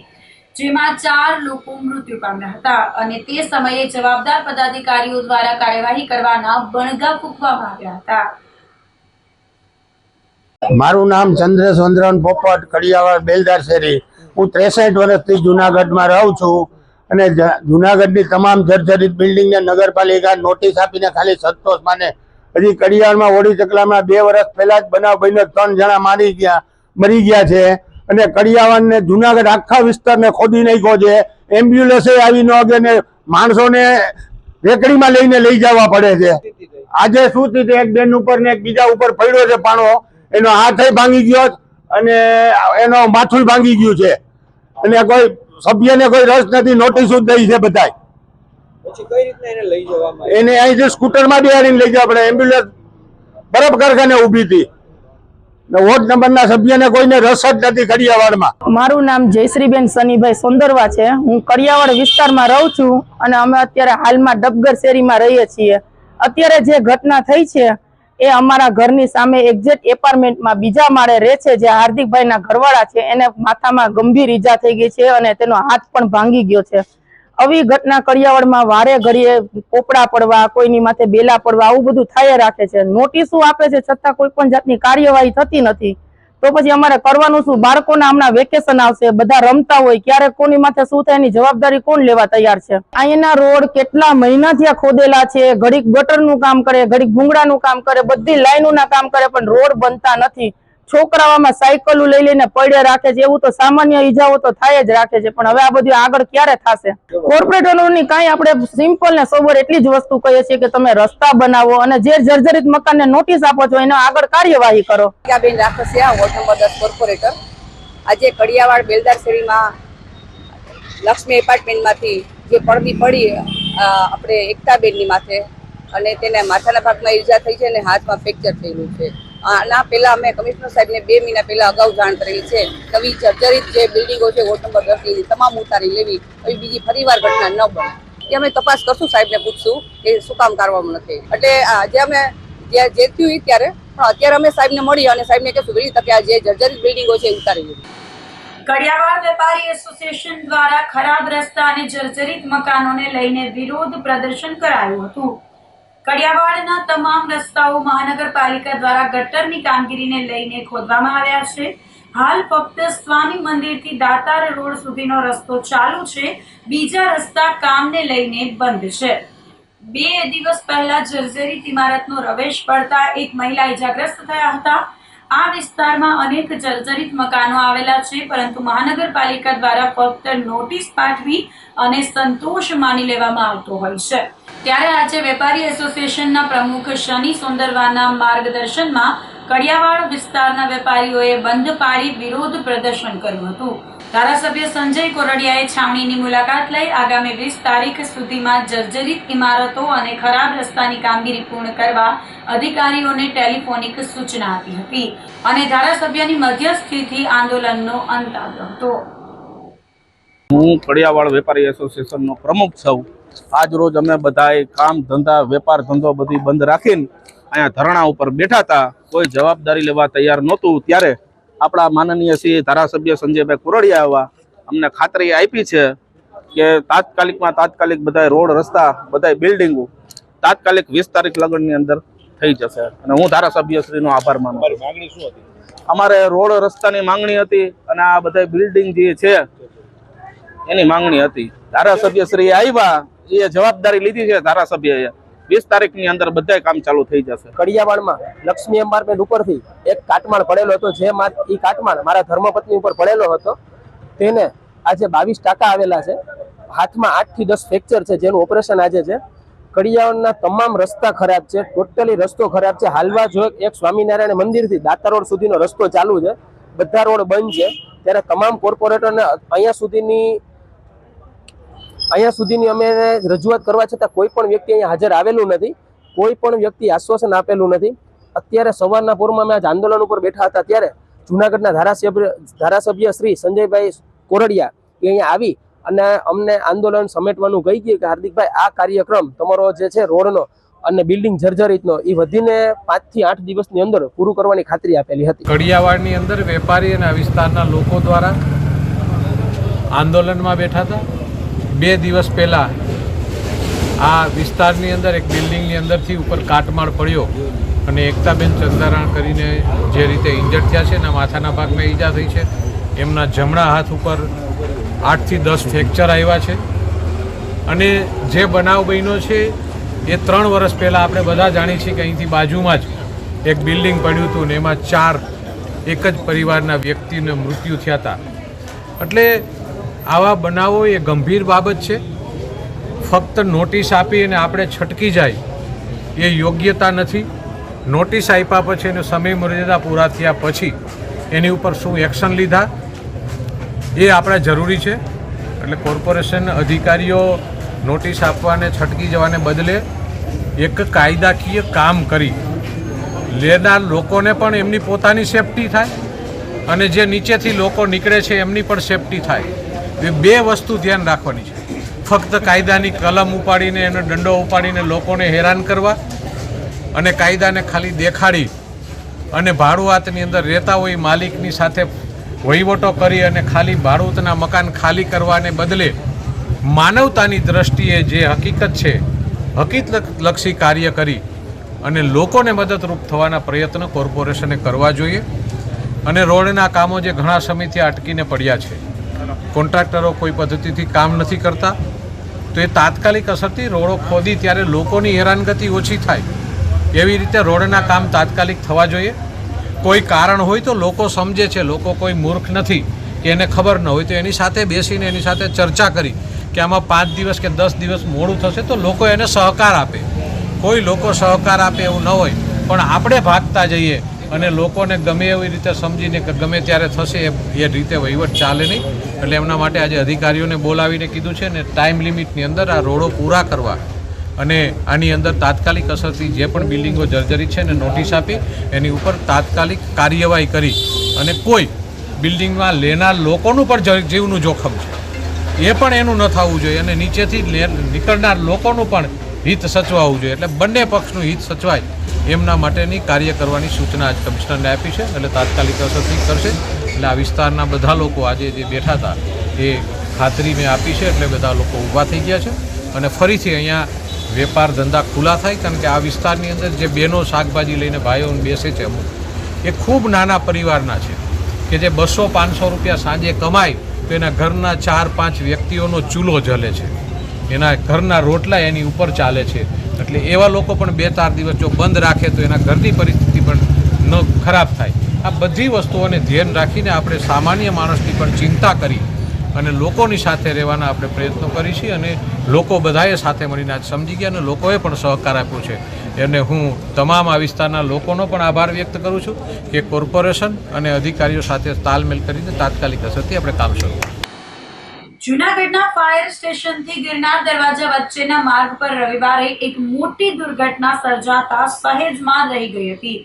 જેમાં 4 લોકો મૃત્યુ પામ્યા હતા અને તે સમયે જવાબદાર પદાધિકારીઓ દ્વારા કાર્યવાહી કરવાના બણગા ફૂંકવામાં આવ્યા હતા. મારું નામ ચંદ્રેશ વંદરાવન પોપટ, કડિયાવાડ બેલદાર શેરી. હું 63 વર્ષથી જુનાગઢમાં રહું છું અને જુનાગઢની તમામ જર્જરિત બિલ્ડિંગને નગરપાલિકા નોટિસ આપીને ખાલી સંતોષ માને. હજી કડિયાવાડમાં ઓડી ચકલામાં 2 વર્ષ પહેલા જ બનાવ બન્યો, 3 જણા મરી ગયા છે અને કડિયાવાડને જુનાગઢ આખા વિસ્તારને ખોદી નાખ્યો છે. એમ્બ્યુલન્સે આવી ન અગે ને માણસોને રેકડીમાં લઈને લઈ જવા પડે છે. આજે શું થયું, એક બેન ઉપર ને એક બીજા ઉપર પડ્યો છે પાણો, એનો હાથ ભાંગી ગયો અને એનો માથું ભાંગી ગયું છે અને કોઈ સભ્યને કોઈ રસ નથી, નોટિસ જ દઈ છે બધાય. પછી કઈ રીતના એને લઈ જવામાં એને અહીંથી સ્કૂટરમાં બેહાડીને લઈ જવા પડે. એમ્બ્યુલન્સ બરફ કારખાને ઊભી હતી. વોર્ડ નંબરના સભ્યને કોઈને રસ જ નથી કડિયાવાડમાં. મારું નામ જયશ્રીબેન સનીભાઈ સોંદરવા છે. હું કડિયાવાડ વિસ્તારમાં રહું છું અને અમે અત્યારે હાલમાં ડબગર શેરીમાં રહીએ છીએ. અત્યારે જે ઘટના થઈ છે એ અમારા ઘરની સામે એક્ઝેક્ટ એપાર્ટમેન્ટમાં બીજા માળે રહે છે, જે હાર્દિકભાઈના ઘરવાળા છે. એને માથામાં ગંભીર ઈજા થઈ ગઈ છે અને તેનો હાથ પણ ભાંગી ગયો છે. આવી ઘટના કડિયાવાડમાં વારે ઘડીએ પોપડા પડવા, કોઈની માથે બેલા પડવા, આવું બધું થાય રાખે છે. નોટિસો આપે છે છતાં કોઈ પણ જાતની કાર્યવાહી થતી નથી. તો પછી અમારે કરવાનું શું? બાળકોના હમણાં વેકેશન આવશે, બધા રમતા હોય, ક્યારે કોની માથે શું થાય એની જવાબદારી કોણ લેવા તૈયાર છે? અહીંના રોડ કેટલા મહિનાથી ખોદેલા છે. ઘડીક ગટરનું કામ કરે, ઘડીક ભૂંગળાનું કામ કરે, બધી લાઈનોના કામ કરે, પણ રોડ બનતા નથી. છોકરાઓમાં સાયકલો લઈ લઈને પડે રાખે છે. એવું તો સામાન્ય ઈજાઓ તો થાય જ રાખે છે, પણ હવે આ બધું આગળ ક્યારે થશે? કોર્પોરેટરોની કાંઈ આપણે સિમ્પલ ને સોબર એટલી જ વસ્તુ કહીએ છીએ કે તમે રસ્તા બનાવો અને જે જર્જરિત મકાનને નોટિસ આપો છો એનો આગળ કાર્યવાહી કરો. બેન રાખસિયા, વોર્ડ નંબર 10 કોર્પોરેટર. આજે કડિયાવાડ બેલદાર શેરીમાં લક્ષ્મી એપાર્ટમેન્ટમાંથી જે પડતી પડી આપણે એકતાબેનની માથે અને તેને માથાના ભાગમાં ઈજા થઈ છે અને હાથમાં ફ્રેક્ચર થયેલું છે. આના પહેલા અમે કમિશનર સાહેબને 2 મહિના પહેલા અગાઉ જાણ કરેલી છે. નવી જર્જરિત જે બિલ્ડિંગો છે વોર્ડ નંબર 10 ની તમામ ઉતારી લેવી, હવે બીજી ફરીવાર ઘટના ન બને. એ અમે તપાસ કરશું, સાહેબને પૂછશું કે શું કામ કરવામાં નથી. એટલે આજે અમે જે થયું ત્યારે અત્યારે અમે સાહેબને મળી અને સાહેબને કહેશું વહેલી તકે આ જે જર્જરિત બિલ્ડિંગો છે એ ઉતારી લેવી. કડિયાવાડ વેપારી એસોસિએશન દ્વારા ખરાબ રસ્તા અને જર્જરિત મકાનોને લઈને વિરોધ પ્રદર્શન કરાયું હતું. કડિયાવાડના તમામ રસ્તાઓ મહાનગરપાલિકા દ્વારા ગટરની કામગીરીને લઈને ખોદવામાં આવ્યા છે. હાલ ફક્ત સ્વામી મંદિરથી દાતાર રોડ સુધીનો રસ્તો ચાલુ છે, બીજા રસ્તા કામને લઈને બંધ છે. 2 દિવસ પહેલા જર્જરિત ઇમારતનો રવેશ પડતા એક મહિલા ઇજાગ્રસ્ત થયા હતા. આ વિસ્તારમાં અનેક જર્જરિત મકાનો આવેલા છે, પરંતુ મહાનગરપાલિકા દ્વારા ફક્ત નોટિસ પાઠવી અને સંતોષ માની લેવામાં આવતો હોય છે. ત્યારે આજે વેપારી એસોસિએશનના પ્રમુખ શનિ સોંદરવાના માર્ગદર્શનમાં કડિયાવાડ વિસ્તારના વેપારીઓએ બંધ પાડી વિરોધ પ્રદર્શન કર્યું હતું. ધારાસભ્ય સંજય કોરડિયાએ છાવણીની મુલાકાત લઈ આગામી 20 તારીખ સુધીમાં જર્જરિત ઇમારતો અને ખરાબ રસ્તાની કામગીરી પૂર્ણ કરવા અધિકારીઓને ટેલિફોનિક સૂચના આપી હતી અને ધારાસભ્યની મધ્યસ્થીથી આંદોલનનો અંત આવ્યો હતો. હું કડિયાવાડ વેપારી એસોસિએશનનો પ્રમુખ છું. આજ રોજ અમે બધાએ કામ ધંધા વેપાર ધંધો બધી બંધ રાખીને અહીંયા ધરણા ઉપર બેઠા હતા. કોઈ જવાબદારી લેવા તૈયાર નહોતું. ત્યારે આપણા માનનીય શ્રી ધારાસભ્ય સંજયભાઈ કોરડિયા આવ્યા, અમને ખાતરી આપી છે કે તાત્કાલિક બધા રોડ રસ્તા બધા બિલ્ડિંગો તાત્કાલિક 20 તારીખ લગ્નની અંદર થઈ જશે અને હું ધારાસભ્યશ્રીનો આભાર માનું છું. અમારે રોડ રસ્તાની માંગણી હતી અને આ બધા બિલ્ડિંગ જે છે એની માંગણી હતી. ધારાસભ્યશ્રી આવ્યા, એ જવાબદારી લીધી છે ધારાસભ્યએ. 20 તારીખની અંદર બધા કામ ચાલુ થઈ જશે. કડિયાવાડમાં લક્ષ્મી એપાર્ટમેન્ટ ઉપરથી એક કાટમાળ પડેલો હતો, જે એ કાટમાળ મારા ધર્મપત્ની ઉપર પડેલો હતો. તેને આજે 22 ટાંકા આવેલા છે, હાથમાં 8 થી 10 ફ્રેક્ચર છે, જેનું ઓપરેશન આજે છે. કડિયાવાડના તમામ રસ્તા ખરાબ છે, ટોટલી રસ્તો ખરાબ છે. હાલવા જો એક સ્વામિનારાયણ મંદિરથી દાતા રોડ સુધીનો રસ્તો ચાલુ છે, બધા રોડ બંધ છે. ત્યારે તમામ કોર્પોરેટરને અહીંયા સુધીની અમે રજૂઆત કરવા છતાં કોઈ પણ વ્યક્તિ અહીંયા હાજર આવેલું નથી, કોઈ પણ વ્યક્તિ આશ્વાસન આપેલું નથી. અત્યારે સવારના પોરમાં અમે આજ આંદોલન ઉપર બેઠા હતા, ત્યારે જુનાગઢના ધારાસભ્ય શ્રી સંજયભાઈ કોરડિયા એ અહીંયા આવી અને અમને આંદોલન સમેટવાનું કહી ગયું કે હાર્દિકભાઈ, આ કાર્યક્રમ તમારો જે છે રોડનો અને બિલ્ડિંગ જર્જરિતનો એ વધીને 5 થી 8 દિવસની અંદર પૂરું કરવાની ખાતરી આપેલી હતી. કડિયાવાડની અંદર વેપારી અને આ વિસ્તારના લોકો દ્વારા આંદોલનમાં બેઠા હતા. 2 દિવસ પહેલાં આ વિસ્તારની અંદર એક બિલ્ડિંગની અંદરથી ઉપર કાટમાળ પડ્યો અને એકતાબેન ચંદારાણ કરીને જે રીતે ઇન્જર્ડ થયા છે, એના માથાના ભાગમાં ઈજા થઈ છે. એમના જમણા હાથ ઉપર 8 થી 10 ફ્રેક્ચર આવ્યા છે. અને જે બનાવ બન્યો છે એ 3 વર્ષ પહેલાં આપણે બધા જાણીએ છીએ કે અહીંથી બાજુમાં જ એક બિલ્ડિંગ પડ્યું હતું ને એમાં 4 એક જ પરિવારના વ્યક્તિને મૃત્યુ થયા હતા. એટલે આવા બનાવો એ ગંભીર બાબત છે. ફક્ત નોટિસ આપી અને આપણે છટકી જાય એ યોગ્યતા નથી. નોટિસ આપ્યા પછી અને સમય મર્યાદા પૂરા થયા પછી એની ઉપર શું એક્શન લીધા એ આપણે જરૂરી છે. એટલે કોર્પોરેશન અધિકારીઓ નોટિસ આપવાને છટકી જવાને બદલે એક કાયદાકીય કામ કરી લેનાર લોકોને પણ એમની પોતાની સેફટી થાય અને જે નીચેથી લોકો નીકળે છે એમની પણ સેફટી થાય. એ 2 વસ્તુ ધ્યાન રાખવાની છે. ફક્ત કાયદાની કલમ ઉપાડીને એનો દંડો ઉપાડીને લોકોને હેરાન કરવા અને કાયદાને ખાલી દેખાડી અને ભાડુઆતની અંદર રહેતા હોય માલિકની સાથે વહીવટો કરી અને ખાલી ભાડૂતના મકાન ખાલી કરવાને બદલે માનવતાની દ્રષ્ટિએ જે હકીકત છે, હકીકતલક્ષી કાર્ય કરી અને લોકોને મદદરૂપ થવાના પ્રયત્ન કોર્પોરેશને કરવા જોઈએ. અને રોડના કામો જે ઘણા સમયથી અટકીને પડ્યા છે, કોન્ટ્રાક્ટરો કોઈ પદ્ધતિથી કામ નથી કરતા, તો એ તાત્કાલિક અસરથી રોડો ખોદી ત્યારે લોકોની હેરાનગતિ ઓછી થાય એવી રીતે રોડના કામ તાત્કાલિક થવા જોઈએ. કોઈ કારણ હોય તો લોકો સમજે છે, લોકો કોઈ મૂર્ખ નથી કે એને ખબર ન હોય તો એની સાથે બેસીને એની સાથે ચર્ચા કરી કે આમાં 5 દિવસ કે 10 દિવસ મોડું થશે તો લોકો એને સહકાર આપે. કોઈ લોકો સહકાર આપે એવું ન હોય, પણ આપણે ભાગતા જઈએ અને લોકોને ગમે એવી રીતે સમજીને કે ગમે ત્યારે થશે એ રીતે વહીવટ ચાલે નહીં. એટલે એમના માટે આજે અધિકારીઓને બોલાવીને કીધું છે ને ટાઈમ લિમિટની અંદર આ રોડો પૂરા કરવા અને આની અંદર તાત્કાલિક અસરથી જે પણ બિલ્ડિંગો જર્જરિત છે એને નોટિસ આપી એની ઉપર તાત્કાલિક કાર્યવાહી કરી અને કોઈ બિલ્ડિંગમાં લેનાર લોકોનું પણ જીવનું જોખમ છે એ પણ એનું ન થવું જોઈએ અને નીચેથી નીકળનાર લોકોનું પણ હિત સચવાવું જોઈએ. એટલે બંને પક્ષનું હિત સચવાય એમના માટેની કાર્ય કરવાની સૂચના આજ કમિશનરને આપી છે. એટલે તાત્કાલિક અસરથી કરશે. એટલે આ વિસ્તારના બધા લોકો આજે જે બેઠા હતા એ ખાતરી મેં આપી છે. એટલે બધા લોકો ઊભા થઈ ગયા છે અને ફરીથી અહીંયા વેપાર ધંધા ખુલ્લા થાય. કારણ કે આ વિસ્તારની અંદર જે બહેનો શાકભાજી લઈને ભાઈઓ બેસે છે અમુક, એ ખૂબ નાના પરિવારના છે કે જે 200-500 રૂપિયા સાંજે કમાય તો એના ઘરના 4-5 વ્યક્તિઓનો ચૂલો જલે છે, એના ઘરના રોટલા એની ઉપર ચાલે છે. એટલે એવા લોકો પણ 2-4 દિવસ જો બંધ રાખે તો એના ઘરની પરિસ્થિતિ પણ ન ખરાબ થાય. આ બધી વસ્તુઓને ધ્યાન રાખીને આપણે સામાન્ય માણસની પણ ચિંતા કરી અને લોકોની સાથે રહેવાના આપણે પ્રયત્નો કરી છીએ અને લોકો બધાએ સાથે મળીને આજ સમજી ગયા અને લોકોએ પણ સહકાર આપ્યો છે. અને હું તમામ આ વિસ્તારના લોકોનો પણ આભાર વ્યક્ત કરું છું કે કોર્પોરેશન અને અધિકારીઓ સાથે તાલમેલ કરીને તાત્કાલિક અસરથી આપણે કામ શરૂ કર્યું. જૂનાગઢના ફાયર સ્ટેશનથી ગિરનાર દરવાજા વચ્ચેના માર્ગ પર રવિવારે એક મોટી દુર્ઘટના સર્જાતા સહેજમાં રહી ગઈ હતી.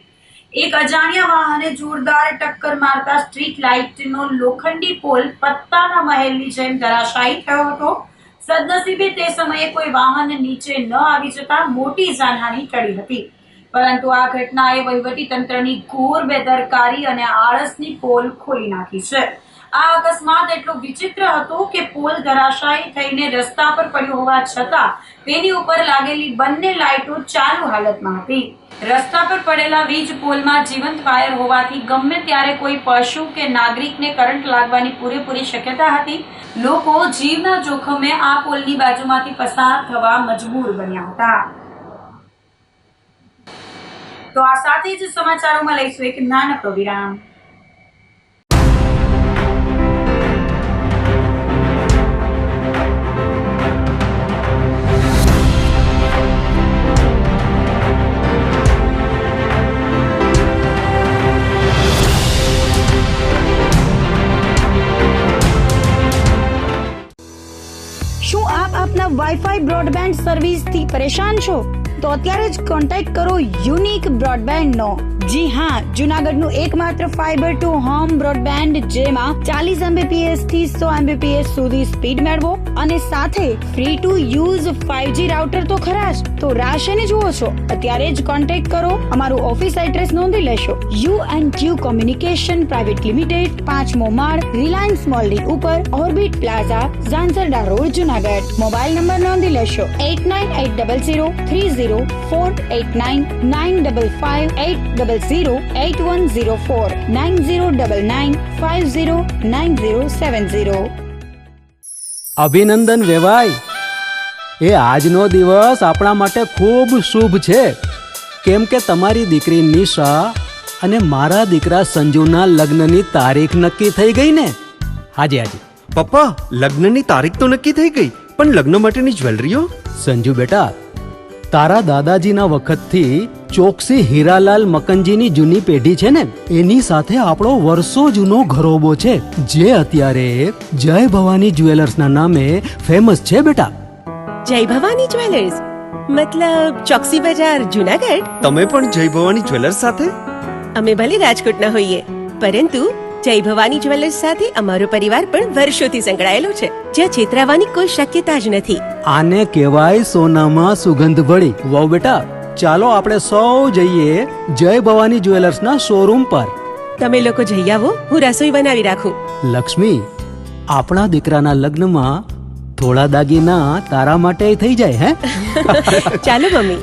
એક અજાણ્યા વાહને જોરદાર ટક્કર મારતા સ્ટ્રીટ લાઇટનો લોખંડી પોલ પત્તાના મહેલની જેમ ધરાશાયી થયો હતો. સદનસીબે તે સમયે કોઈ વાહન નીચે ન આવી જતા મોટી જાનહાનિ ટળી હતી. પરંતુ આ ઘટનાએ વહીવટી તંત્રની ઘોર બેદરકારી અને આળસની પોલ ખોલી નાખી છે. આ અકસ્માત એટલો વિચિત્ર હતો કે પોલ ધરાશાયી થઈને રસ્તા પર પડ્યો હોવા છતાં તેની ઉપર લાગેલી બંને લાઇટો ચાલુ હાલતમાં હતી. રસ્તા પર પડેલા વીજ પોલમાં જીવંત વાયર હોવાથી ગમે ત્યારે કોઈ પશુ કે નાગરિકને કરંટ લાગવાની પૂરેપૂરી શક્યતા હતી. લોકો જીવના જોખમે આ પોલની બાજુમાંથી પસાર થવા મજબૂર બન્યા હતા. તો આ સાથે જ સમાચારોમાં લઈશું એક નાનકડો વિરામ. શું આપ આપના વાઈફાઈ બ્રોડબેન્ડ સર્વિસથી પરેશાન છો? તો અત્યારે જ કોન્ટેક્ટ કરો યુનિક બ્રોડબેન્ડનો. જી હા, જૂનાગઢનું એકમાત્ર ફાઈબર ટુ હોમ બ્રોડબેન્ડ જેમાં 40 Mbps થી 100 Mbps સુધી સ્પીડ મેળવો અને સાથે free to use 5G router તો ખરા જ. તો રાહ શેની જુઓ છો? અત્યારે જ કોન્ટેક્ટ કરો. અમારું ઓફિસ એડ્રેસ નોંધી લેશો. U&Q કોમ્યુનિકેશન પ્રાઇવેટ લિમિટેડ, 5મો માળ, રિલાયન્સ મોલની ઉપર, orbit plaza, Zanzarda road, Junagadh. Mobile number નોંધી લેશો 89800304899558008104 9099509070. અભિનંદન વેવાય. એ આજનો દિવસ આપણા માટે ખૂબ શુભ છે, કેમ કે તમારી દીકરી નિશા અને મારા દીકરા સંજુના લગ્નની તારીખ નક્કી થઈ ગઈ ને. હાજી. પપ્પા, લગ્નની તારીખ તો નક્કી થઈ ગઈ, પણ લગ્ન માટેની જ્વેલરીઓ? સંજુ બેટા, તારા દાદાજીના વખતથી ચોકસી હીરાલાલ મકનજીની જૂની પેઢી છે ને, એની સાથે આપણો વર્ષો જૂનો ઘરોબો છે, જે અત્યારે જય ભવાની જ્વેલર્સના નામે ફેમસ છે બેટા. જય ભવાની જ્વેલર્સ મતલબ ચોકસી બજાર, જૂનાગઢ? તમે પણ જય ભવાની જ્વેલર્સ સાથે? અમે ભલે રાજકોટના હોઈએ, પરંતુ જય ભવાની જ્વેલર્સ સાથે અમારો પરિવાર પણ વર્ષોથી સંકળાયેલો છે, જ્યાં છેતરાવાની કોઈ શક્યતા જ નથી. આને કહેવાય સોનામાં સુગંધ ભળી. વાવ બેટા, ચાલો આપણે સૌ જઈએ જય ભવાની જ્વેલર્સના શોરૂમ પર. તમે લોકો જઈ આવો, હું રસોઈ બનાવી રાખું. લક્ષ્મી, આપણા દીકરાના લગ્નમાં થોડા દાગીના તારા માટે થઈ જાય હે? ચાલો મમ્મી.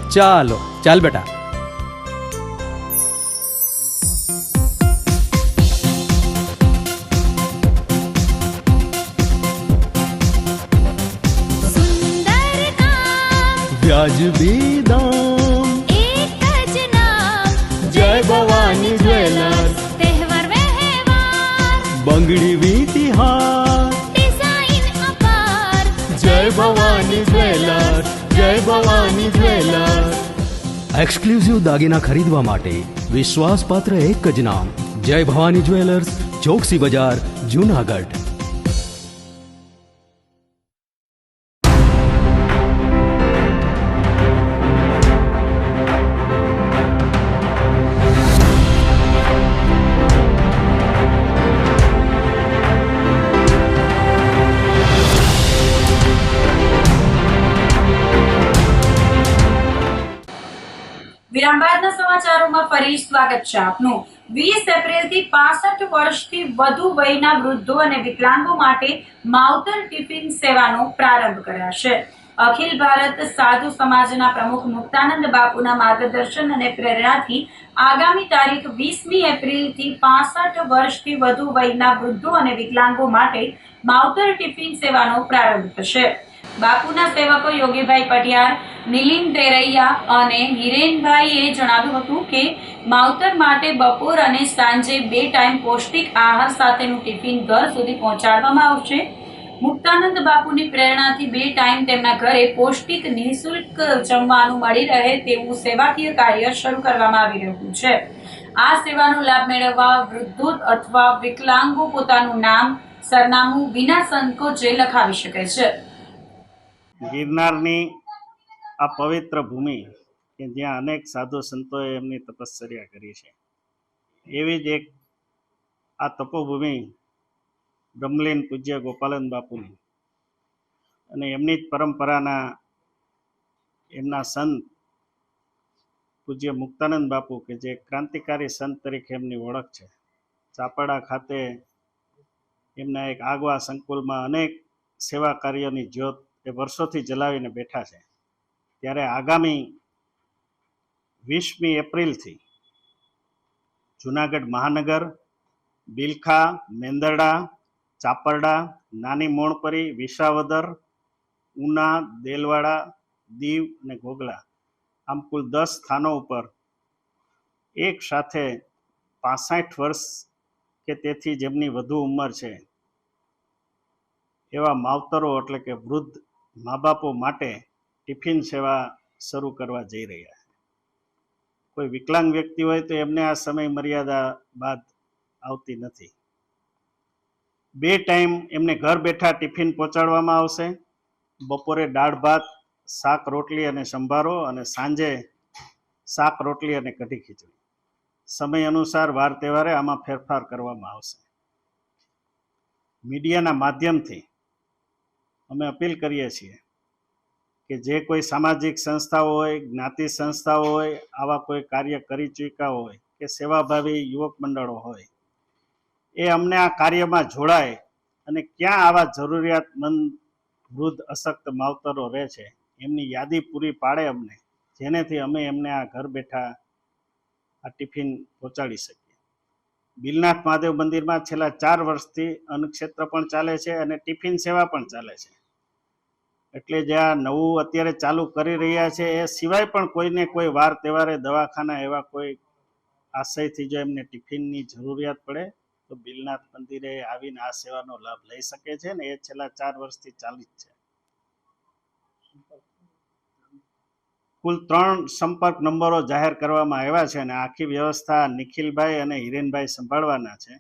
ચાલ બેટા. વ્યાજબી દામ, એક જ નામ, જય ભવાની જ્વેલર્સ. તહેવાર વ્યવહાર, બંગડી વીટી હાર, ડિઝાઇન અપાર, જય ભવાની જ્વેલર્સ, જય ભવાની જ્વેલર્સ. એક્સક્લુઝિવ દાગીના ખરીદવા માટે વિશ્વાસપાત્ર એક જ નામ, જય ભવાની જ્વેલર્સ, ચોકસી બજાર, જૂનાગઢ. વિરામ બાદના સમાચારોમાં ફરી સ્વાગત છે આપનું. 20 એપ્રિલથી 65 વર્ષથી વધુ વયના વૃદ્ધો અને વિકલાંગો માટે માવતર ટિફિન સેવાનો પ્રારંભ કરાશે. અખિલ ભારત સાધુ સમાજના પ્રમુખ મુક્તાનંદ બાપુના માર્ગદર્શન અને પ્રેરણાથી આગામી તારીખ 20મી એપ્રિલથી 65 વર્ષથી વધુ વયના વૃદ્ધો અને વિકલાંગો માટે માવતર ટિફિન સેવાનો પ્રારંભ થશે. બાપુના સેવકો યોગીભાઈ પટિયાર, નીલિમ તેરૈયા અને હિરેનભાઈએ જણાવ્યું હતું કે માવતર માટે બપોર અને સાંજે 2 ટાઈમ પૌષ્ટિક આહાર સાથેનું ટિફિન ઘર સુધી પહોંચાડવામાં આવશે. મુક્તાનંદ બાપુની પ્રેરણાથી 2 ટાઈમ તેમના ઘરે પૌષ્ટિક નિઃશુલ્ક જમવાનું મળી રહે તેવું સેવાકીય કાર્ય શરૂ કરવામાં આવી રહ્યું છે. આ સેવાનો લાભ મેળવવા વૃદ્ધો અથવા વિકલાંગો પોતાનું નામ સરનામું વિના સંકોચે લખાવી શકે છે. ગિરનારની આ પવિત્ર ભૂમિ કે જ્યાં અનેક સાધુ સંતોએ એમની તપશ્ચર્યા કરી છે, એવી જ એક આ તપોભૂમિ બ્રહ્મલીન પૂજ્ય ગોપાલન બાપુની અને એમની જ પરંપરાના એમના સંત પૂજ્ય મુક્તાનંદ બાપુ કે જે ક્રાંતિકારી સંત તરીકે એમની ઓળખ છે. ચાપડા ખાતે એમના એક આગવા સંકુલમાં અનેક સેવા કાર્યોની જ્યોત એ વર્ષોથી જલાવીને બેઠા છે. ત્યારે આગામી 20મી એપ્રિલથી જુનાગઢ મહાનગર, બિલખા, મેંદરડા, ચાપરડા, નાની મોણપરી, વિસાવદર, ઉના, દેલવાડા, દીવ અને ઘોઘલા આમ કુલ 10 સ્થાનો ઉપર એક સાથે 65 વર્ષ કે તેથી જેમની વધુ ઉંમર છે એવા માવતરો એટલે કે વૃદ્ધ મા બાપો માટે ટિફિન સેવા શરૂ કરવા જઈ રહ્યા છે. કોઈ વિકલાંગ વ્યક્તિ હોય તો એમને આ સમય મર્યાદા બાદ આવતી નથી. 2 ટાઈમ એમને ઘર બેઠા ટિફિન પહોંચાડવામાં આવશે. બપોરે દાળ ભાત, શાક રોટલી અને સંભારો અને સાંજે શાક રોટલી અને કઢી ખીચડી. સમય અનુસાર વાર તહેવારે આમાં ફેરફાર કરવામાં આવશે. મીડિયાના માધ્યમથી અમે અપીલ કરીએ છીએ કે જે કોઈ સામાજિક સંસ્થાઓ હોય, જ્ઞાતિ સંસ્થાઓ હોય, આવા કોઈ કાર્ય કરી ચૂક્યા હોય કે સેવાભાવી યુવક મંડળો હોય, એ અમને આ કાર્યમાં જોડાય અને ક્યાં આવા જરૂરિયાતમંદ વૃદ્ધ અશક્ત માવતરો રહે છે એમની યાદી પૂરી પાડે અમને, જેનેથી અમે એમને આ ઘર બેઠા આ ટિફિન પહોંચાડી શકીએ. બિલનાથ મહાદેવ મંદિરમાં છેલ્લા 4 વર્ષથી અન્નક્ષેત્ર પણ ચાલે છે અને ટિફિન સેવા પણ ચાલે છે. એટલે જે આ નવું અત્યારે ચાલુ કરી રહ્યા છે એ સિવાય પણ કોઈને કોઈ વાર તહેવારે દવાખાના એવા કોઈ આશયથી જો એમને ટિફિનની જરૂરિયાત પડે તો બિલનાથ મંદિરે આવીને આ સેવાનો લાભ લઈ શકે છે ને એ છેલ્લા 4 વર્ષથી ચાલી જ છે. કુલ 3 સંપર્ક નંબરો જાહેર કરવામાં આવ્યા છે અને આખી વ્યવસ્થા નિખિલભાઈ અને હિરેનભાઈ સંભાળવાના છે.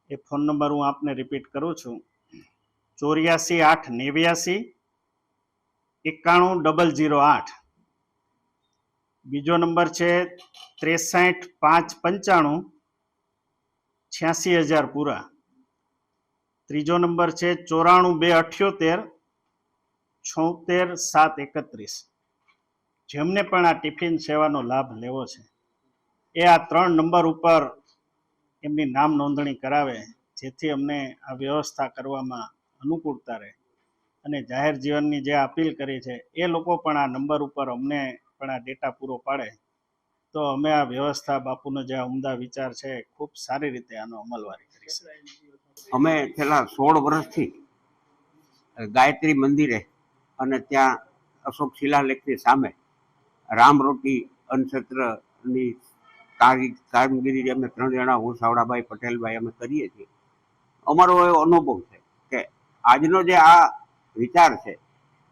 એ ફોન નંબર હું આપને રિપીટ કરું છું: 84,889,91,008. બીજો નંબર છે 63,595,86,000 પૂરા. ત્રીજો નંબર છે 94,278,76,731. જેમને પણ આ ટિફિન સેવાનો લાભ લેવો છે એ આ 3 નંબર ઉપર એમની નામ નોંધણી કરાવે, જેથી અમને આ વ્યવસ્થા કરવામાં અનુકૂળતા રહે. અને જાહેર જીવનની જે અપીલ કરી છે એ લોકો પણ આ નંબર ઉપર અમને પણ આ ડેટા પૂરો પાડે તો અમે આ વ્યવસ્થા, બાપુનો જે ઉમદા વિચાર છે ખૂબ સારી રીતે આનો અમલવારી કરી શકીએ. અમે છેલ્લા 16 વર્ષથી ગાયત્રી મંદિરે અને ત્યાં અશોક શિલાલેખની સામે રામરોટી અન્નક્ષેત્રની કામગીરી અમે 3 જણા, હું, સાવડાભાઈ, પટેલભાઈ, અમે કરીએ છીએ. અમારો એવો અનુભવ છે કે આજનો જે આ વિચાર છે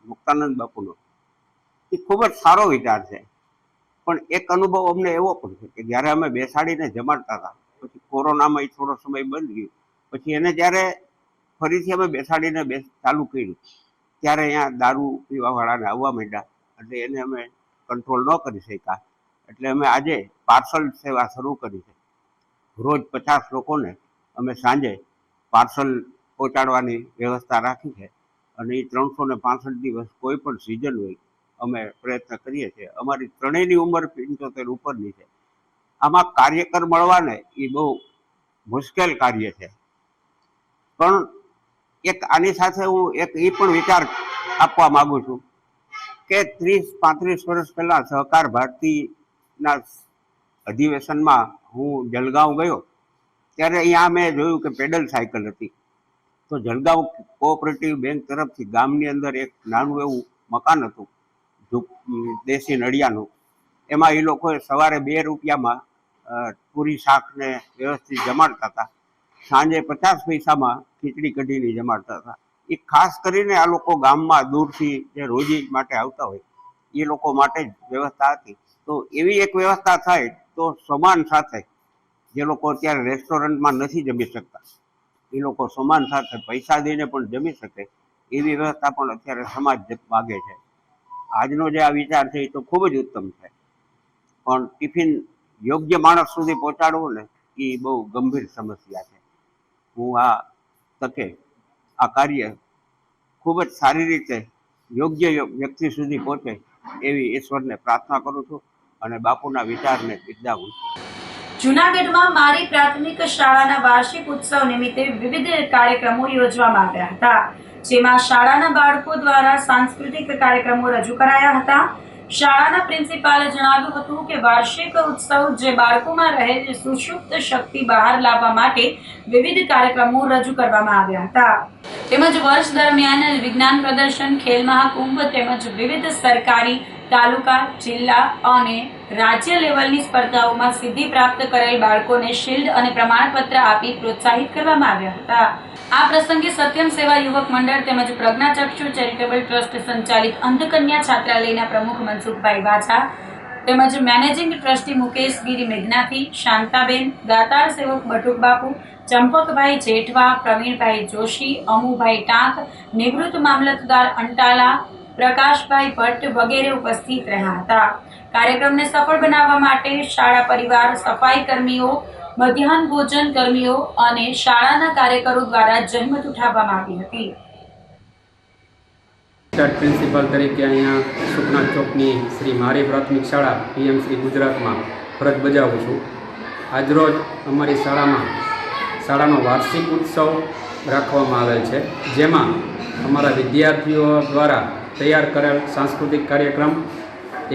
મુક્તાનંદ બાપુનો, એ ખૂબ જ સારો વિચાર છે. પણ એક અનુભવ અમને એવો પણ છે કે જ્યારે અમે બેસાડીને જમાડતા હતા, પછી કોરોનામાં એ થોડો સમય બંધ ગયું, પછી એને જ્યારે ફરીથી અમે બેસાડીને ચાલુ કર્યું ત્યારે અહીંયા દારૂ પીવાવાળાને આવવા માંડ્યા, એટલે એને અમે કંટ્રોલ ન કરી શક્યા. એટલે અમે આજે પાર્સલ સેવા શરૂ કરી છે. રોજ 50 લોકોને અમે સાંજે પાર્સલ પહોંચાડવાની વ્યવસ્થા રાખી છે અને એ 365 દિવસ કોઈ પણ સિઝન હોય અમે પ્રયત્ન કરીએ છીએ. અમારી ત્રણેયની ઉંમર 75 ઉપરની છે. આમાં કાર્યકર મળવાને એ બહુ મુશ્કેલ કાર્ય છે. પણ એક આની સાથે હું એક એ પણ વિચાર આપવા માગું છું કે 30-35 વર્ષ પહેલાં સહકાર ભારતીના અધિવેશનમાં હું જલગાંવ ગયો ત્યારે અહીંયા મેં જોયું કે પેડલ સાયકલ હતી. તો જલગાંવ કોઓપરેટિવ બેંક તરફથી ગામની અંદર એક નાનું એવું મકાન હતું દેશી નડિયાનું. એમાં એ લોકોએ સવારે 2 રૂપિયામાં પૂરી શાકને વ્યવસ્થિત જમાડતા હતા. સાંજે 50 પૈસામાં ખીચડી કઢીને જમાડતા હતા. એ ખાસ કરીને આ લોકો ગામમાં દૂરથી જે રોજી માટે આવતા હોય એ લોકો માટે જ વ્યવસ્થા હતી. તો એવી એક વ્યવસ્થા થાય તો સમાન સાથે જે લોકો અત્યારે રેસ્ટોરન્ટમાં નથી જમી શકતા એ લોકો સમાન સાથે પૈસા દઈને પણ જમી શકે એવી વ્યવસ્થા પણ અત્યારે સમાજ માગે છે. આજનો જે આ વિચાર છે એ તો ખૂબ જ ઉત્તમ છે, પણ ટિફિન યોગ્ય માણસ સુધી પહોંચાડવું ને એ બહુ ગંભીર સમસ્યા છે. હું આ તકે આ કાર્ય ખૂબ જ સારી રીતે યોગ્ય વ્યક્તિ સુધી પહોંચે એવી ઈશ્વરને પ્રાર્થના કરું છું અને બાપુના વિચારને બિરદાવું છું. જૂનાગઢમાં મારી પ્રાથમિક શાળાના વાર્ષિક ઉત્સવ નિમિત્તે વિવિધ કાર્યક્રમો યોજવામાં આવ્યા હતા, જેમાં શાળાના બાળકો દ્વારા સાંસ્કૃતિક કાર્યક્રમો રજૂ કરાયા હતા. શાળાના પ્રિન્સિપાલે જણાવ્યું હતું કે વાર્ષિક ઉત્સવ જે બાળકોમાં રહેલી સુષુપ્ત શક્તિ બહાર લાવવા માટે વિવિધ કાર્યક્રમો રજૂ કરવામાં આવ્યા હતા. તેમજ વર્ષ દરમિયાન વિજ્ઞાન પ્રદર્શન, ખેલ મહાકુંભ તેમજ વિવિધ સરકારી, તાલુકા, જિલ્લા અને રાજ્ય લેવલની સ્પર્ધાઓમાં સિદ્ધિ પ્રાપ્ત કરેલ બાળકોને શિલ્ડ અને પ્રમાણપત્ર આપી પ્રોત્સાહિત કરવામાં આવ્યા હતા. આ પ્રસંગે સત્યમ સેવા યુવક મંડળ તેમજ પ્રજ્ઞાચક્ષુ ચેરિટેબલ ટ્રસ્ટ સંચાલિત અંધકન્યા છાત્રાલયના પ્રમુખ મનસુખભાઈ વાજા તેમજ મેનેજિંગ ટ્રસ્ટી મુકેશ ગીરી મેઘનાથી, શાંતાબેન, દાતાર સેવક બટુક બાપુ, ચંપકભાઈ જેઠવા, પ્રવીણભાઈ જોશી, અમુભાઈ ટાંક, નિવૃત્ત મામલતદાર અંટાલા, પ્રકાશભાઈ ભટ્ટ વગેરે ઉપસ્થિત રહ્યા હતા. કાર્યક્રમને સફળ બનાવવા માટે શાળા પરિવાર, સફાઈ કર્મીઓ, મધ્યાહન ભોજન કર્મીઓ અને શાળાના કાર્યકરો દ્વારા જહેમત ઉઠાવવામાં આવી હતી. પ્રિન્સિપાલ તરીકે અહીંયા સુખનાથ ચોકની શ્રી મારી પ્રાથમિક શાળા PM શ્રી ગુજરાતમાં ફરજ બજાવું છું. આજરોજ અમારી શાળાનો વાર્ષિક ઉત્સવ રાખવામાં આવેલ છે, જેમાં અમારા વિદ્યાર્થીઓ દ્વારા તૈયાર કરેલ સાંસ્કૃતિક કાર્યક્રમ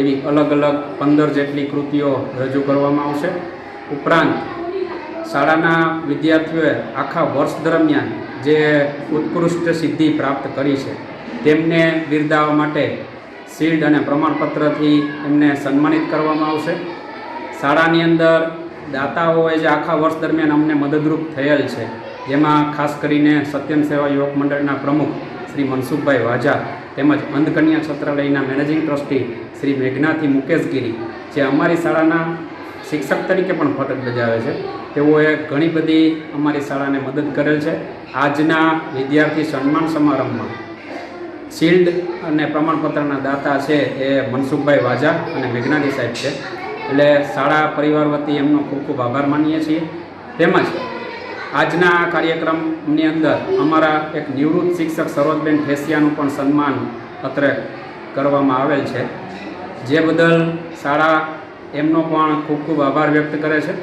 એવી અલગ અલગ 15 જેટલી કૃતિઓ રજૂ કરવામાં આવશે. ઉપરાંત શાળાના વિદ્યાર્થીઓએ આખા વર્ષ દરમિયાન જે ઉત્કૃષ્ટ સિદ્ધિ પ્રાપ્ત કરી છે તેમને બિરદાવવા માટે શિલ્ડ અને પ્રમાણપત્રથી એમને સન્માનિત કરવામાં આવશે. શાળાની અંદર દાતાઓએ જે આખા વર્ષ દરમિયાન અમને મદદરૂપ થયેલ છે, જેમાં ખાસ કરીને સત્યમ સેવા યુવક મંડળના પ્રમુખ શ્રી મનસુખભાઈ વાજા તેમજ અંધકન્યા છાત્રાલયના મેનેજિંગ ટ્રસ્ટી શ્રી મેઘનાથી મુકેશગીરી, જે અમારી શાળાના શિક્ષક તરીકે પણ ફરજ બજાવે છે, તેઓએ ઘણી બધી અમારી શાળાને મદદ કરેલ છે. આજના વિદ્યાર્થી સન્માન સમારંભમાં શિલ્ડ અને પ્રમાણપત્રના દાતા છે એ મનસુખભાઈ વાજા અને મેઘનાથી સાહેબ છે, એટલે શાળા પરિવાર વતી એમનો ખૂબ ખૂબ આભાર માનીએ છીએ. તેમજ આજના કાર્યક્રમની અંદર અમારા એક નિવૃત્ત શિક્ષક સરોજબેન ઠેસિયાનું પણ સન્માન પત્ર કરવામાં આવેલ છે, જે બદલ શાળા એમનો પણ ખૂબ ખૂબ આભાર વ્યક્ત કરે છે.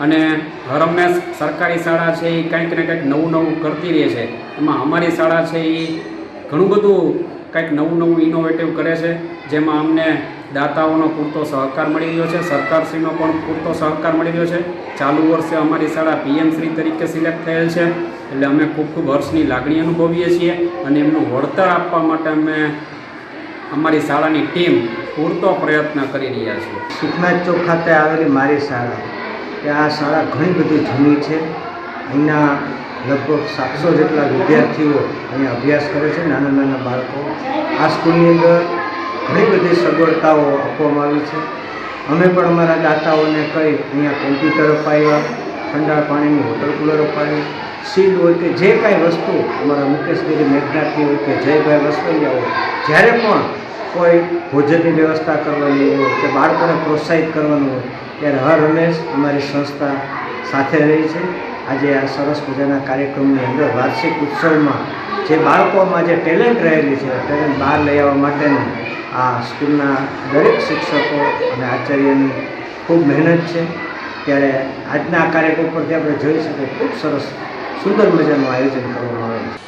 અને હરમેશ સરકારી શાળા છે એ કંઈક ને કંઈક નવું નવું કરતી રહે છે, એમાં અમારી શાળા છે એ ઘણું બધું કંઈક નવું ઇનોવેટિવ કરે છે, જેમાં અમને દાતાઓનો પૂરતો સહકાર મળી રહ્યો છે, સરકારશ્રીનો પણ પૂરતો સહકાર મળી રહ્યો છે. ચાલુ વર્ષે અમારી શાળા PM શ્રી તરીકે સિલેક્ટ થયેલ છે, એટલે અમે ખૂબ ખૂબ હર્ષની લાગણી અનુભવીએ છીએ અને એમનું વળતર આપવા માટે અમે અમારી શાળાની ટીમ પૂરતો પ્રયત્ન કરી રહ્યા છીએ. સુખનાથ ચોક ખાતે આવેલી મારી શાળા, કે આ શાળા ઘણી બધી જૂની છે. અહીંના લગભગ 700 જેટલા વિદ્યાર્થીઓ અહીંયા અભ્યાસ કરે છે, નાના નાના બાળકો. આ સ્કૂલની અંદર ઘણી બધી સગવડતાઓ આપવામાં આવી છે. અમે પણ અમારા દાતાઓને કહી અહીંયા કોમ્પ્યુટર અપાવ્યા, ઠંડા પાણીની હોટલ કુલર અપાવી, સીલ હોય કે જે કાંઈ વસ્તુ અમારા મુકેશગીરી મેઘનાથી હોય કે જયભાઈ વસવૈયા હોય, જ્યારે પણ કોઈ ભોજનની વ્યવસ્થા કરવાની હોય કે બાળકોને પ્રોત્સાહિત કરવાનું હોય ત્યારે હર હંમેશ અમારી સંસ્થા સાથે રહી છે. આજે આ સરસ મજાના કાર્યક્રમની અંદર વાર્ષિક ઉત્સવમાં જે બાળકોમાં જે ટેલેન્ટ રહેલી છે, ટેલેન્ટ બહાર લઈ આવવા માટેનું આ સ્કૂલના દરેક શિક્ષકો અને આચાર્યની ખૂબ મહેનત છે. ત્યારે આજના કાર્યક્રમ પરથી આપણે જોઈ શકીએ ખૂબ સરસ સુંદર મજાનું આયોજન કરવામાં આવે છે.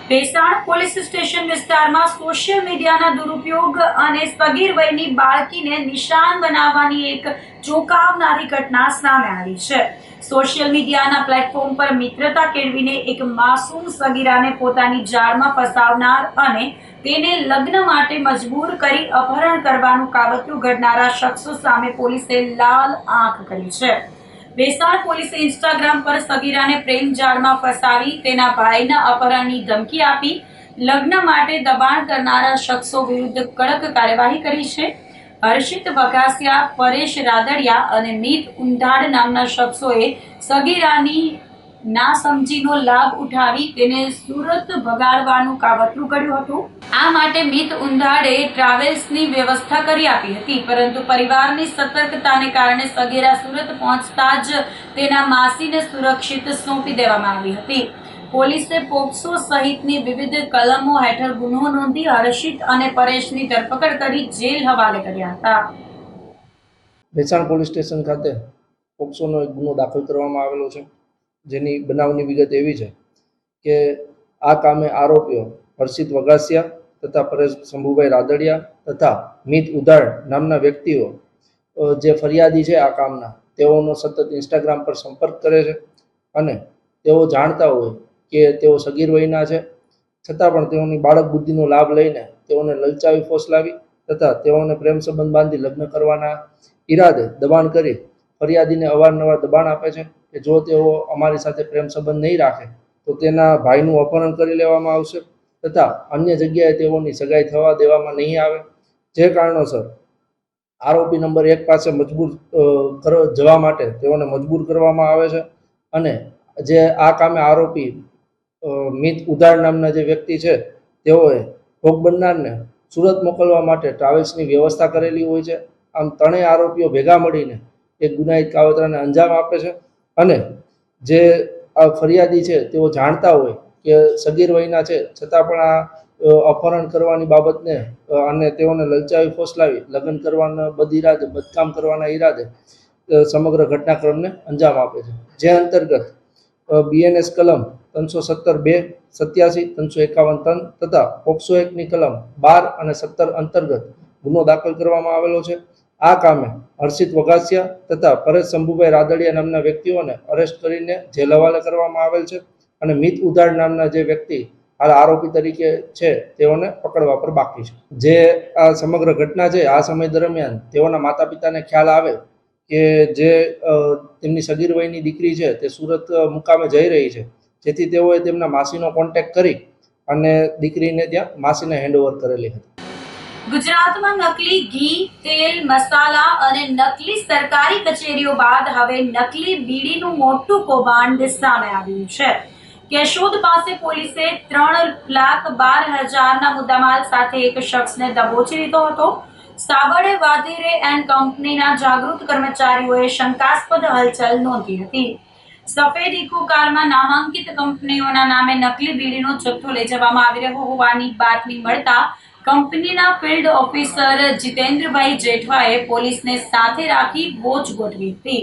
ભેસાણ પોલીસ સ્ટેશન વિસ્તારમાં સોશિયલ મીડિયાના દુરુપયોગ અને સગીર વયની બાળકીને નિશાન બનાવવાની એક ચોંકાવનારી ઘટના સામે આવી છે. સોશિયલ મીડિયાના પ્લેટફોર્મ પર મિત્રતા કેળવીને એક માસૂમ સગીરાને પોતાની જાળમાં ફસાવનાર અને તેને લગ્ન માટે મજબૂર કરી અપહરણ કરવાનું કાવતરું ઘડનારા શખ્સો સામે પોલીસે લાલ આંખ કરી છે. વેસાણ પોલીસે ઇન્સ્ટાગ્રામ પર સગીરાને પ્રેમ જાળમાં ફસાવી તેના ભાઈના અપહરણની ધમકી આપી લગ્ન માટે દબાણ કરનારા શખ્સો વિરુદ્ધ કડક કાર્યવાહી કરી છે. હર્ષિત વઘાસિયા, પરેશ રાદડિયા અને મીત ઉંધાડ નામના શખ્સોએ સગીરાની નાસમજીનો લાભ ઉઠાવી તેને સુરત ભગાડવાનું કાવતરું ઘડ્યું હતું. આ માટે મીત ઉંધાડે ટ્રાવેલ્સની વ્યવસ્થા કરી આપી હતી, પરંતુ પરિવારની સતર્કતાને કારણે સગીરા સુરત પહોંચતા જ તેના માસીને સુરક્ષિત સોંપી દેવામાં આવી હતી. પોલીસે પોક્સો સહિતની વિવિધ કલમો હેઠળ ગુનો નોંધી હર્ષિત અને પરેશની ધરપકડ કરી જેલ હવાલે કર્યા હતા. વેચાણ પોલીસ સ્ટેશન ખાતે પોક્સોનો એક ગુનો દાખલ કરવામાં આવેલો છે, જેની બનાવની વિગત એવી છે કે આ કામે આરોપીઓ હર્ષિત વઘાસિયા તથા પરેશ શંભુભાઈ રાદડિયા તથા મીત ઉધાડ નામના વ્યક્તિઓ જે ફરિયાદી છે આ કામના, તેઓનો સતત ઇન્સ્ટાગ્રામ પર સંપર્ક કરે છે અને તેઓ જાણતા હોય કે તેઓ સગીર વયના છે, છતાં પણ તેઓની બાળક બુદ્ધિનો લાભ લઈને તેઓને લલચાવી ફોસલાવી તથા તેઓને પ્રેમ સંબંધ બાંધી લગ્ન કરવાના ઈરાદે દબાણ કરી ફરિયાદીને અવારનવાર દબાણ આપે છે કે જો તેઓ અમારી સાથે પ્રેમ સંબંધ નહીં રાખે તો તેના ભાઈનું અપહરણ કરી લેવામાં આવશે તથા અન્ય જગ્યાએ તેઓની સગાઈ થવા દેવામાં નહીં આવે. જે કારણોસર આરોપી નંબર 1 પાસે મજબૂર જવા માટે તેઓને મજબૂર કરવામાં આવે છે અને જે આ કામે આરોપી મીત ઉધાડ નામના જે વ્યક્તિ છે તેઓએ ભોગ બનનારને સુરત મોકલવા માટે ટ્રાવેલ્સની વ્યવસ્થા કરેલી હોય છે. આમ ત્રણેય આરોપીઓ ભેગા મળીને એક ગુનાહિત કાવતરાને અંજામ આપે છે અને જે આ ફરિયાદી છે તેઓ જાણતા હોય કે સગીર વયના છે, છતાં પણ આ અપહરણ કરવાની બાબતને અને તેઓને લલચાવી ફોસલાવી લગ્ન કરવાના બદઈરાદે બદકામ કરવાના ઈરાદે સમગ્ર ઘટનાક્રમને અંજામ આપે છે. જે અંતર્ગત BNS કલમ 317(2), 87, 351 તથા પોક્સો એક્ટની કલમ 12 અને 17 અંતર્ગત ગુનો દાખલ કરવામાં આવેલો છે. આ કામે હર્ષિત વઘાસિયા તથા પરેશ શંભુભાઈ રાદડિયા નામના વ્યક્તિઓને અરેસ્ટ કરીને જેલ હવાલે કરવામાં આવેલ છે અને મીત ઉધાડ નામના જે વ્યક્તિ હાલ આરોપી તરીકે છે તેઓને પકડવા પર બાકી છે. જે આ સમગ્ર ઘટના છે આ સમય દરમિયાન તેઓના માતા પિતાને ખ્યાલ આવે કે જે તેમની સગીર વયની દીકરી છે તે સુરત મુકામે જઈ રહી છે, જેથી તેઓએ તેમના માસીનો કોન્ટેક્ટ કરી અને દીકરીને ત્યાં માસીને હેન્ડઓવર કરેલી હતી. ગુજરાતમાં નકલી ઘી, તેલ, મસાલા અને નકલી સરકારી કચેરીઓ બાદ હવે નકલી બીડીનું મોટું કૌભાંડ સામે આવ્યું છે. કેશોદ પાસે પોલીસે 3,12,000ના મુદ્દામાલ સાથે એક શખ્સને દબોચી લીધો હતો. સાબડે વાધેરે એન્ડ કંપનીના જાગૃત કર્મચારીઓએ શંકાસ્પદ હલચલ નોંધી હતી. સફેદ ઇકો કારમાં નામાંકિત કંપનીઓના નામે નકલી બીડીનો જથ્થો લઈ જવામાં આવી રહ્યો હોવાની બાતમી મળતા કંપનીના ફિલ્ડ ઓફિસર જીતેન્દ્રભાઈ જેઠવાએ પોલીસને સાથે રાખી વોચ ગોઠવી હતી.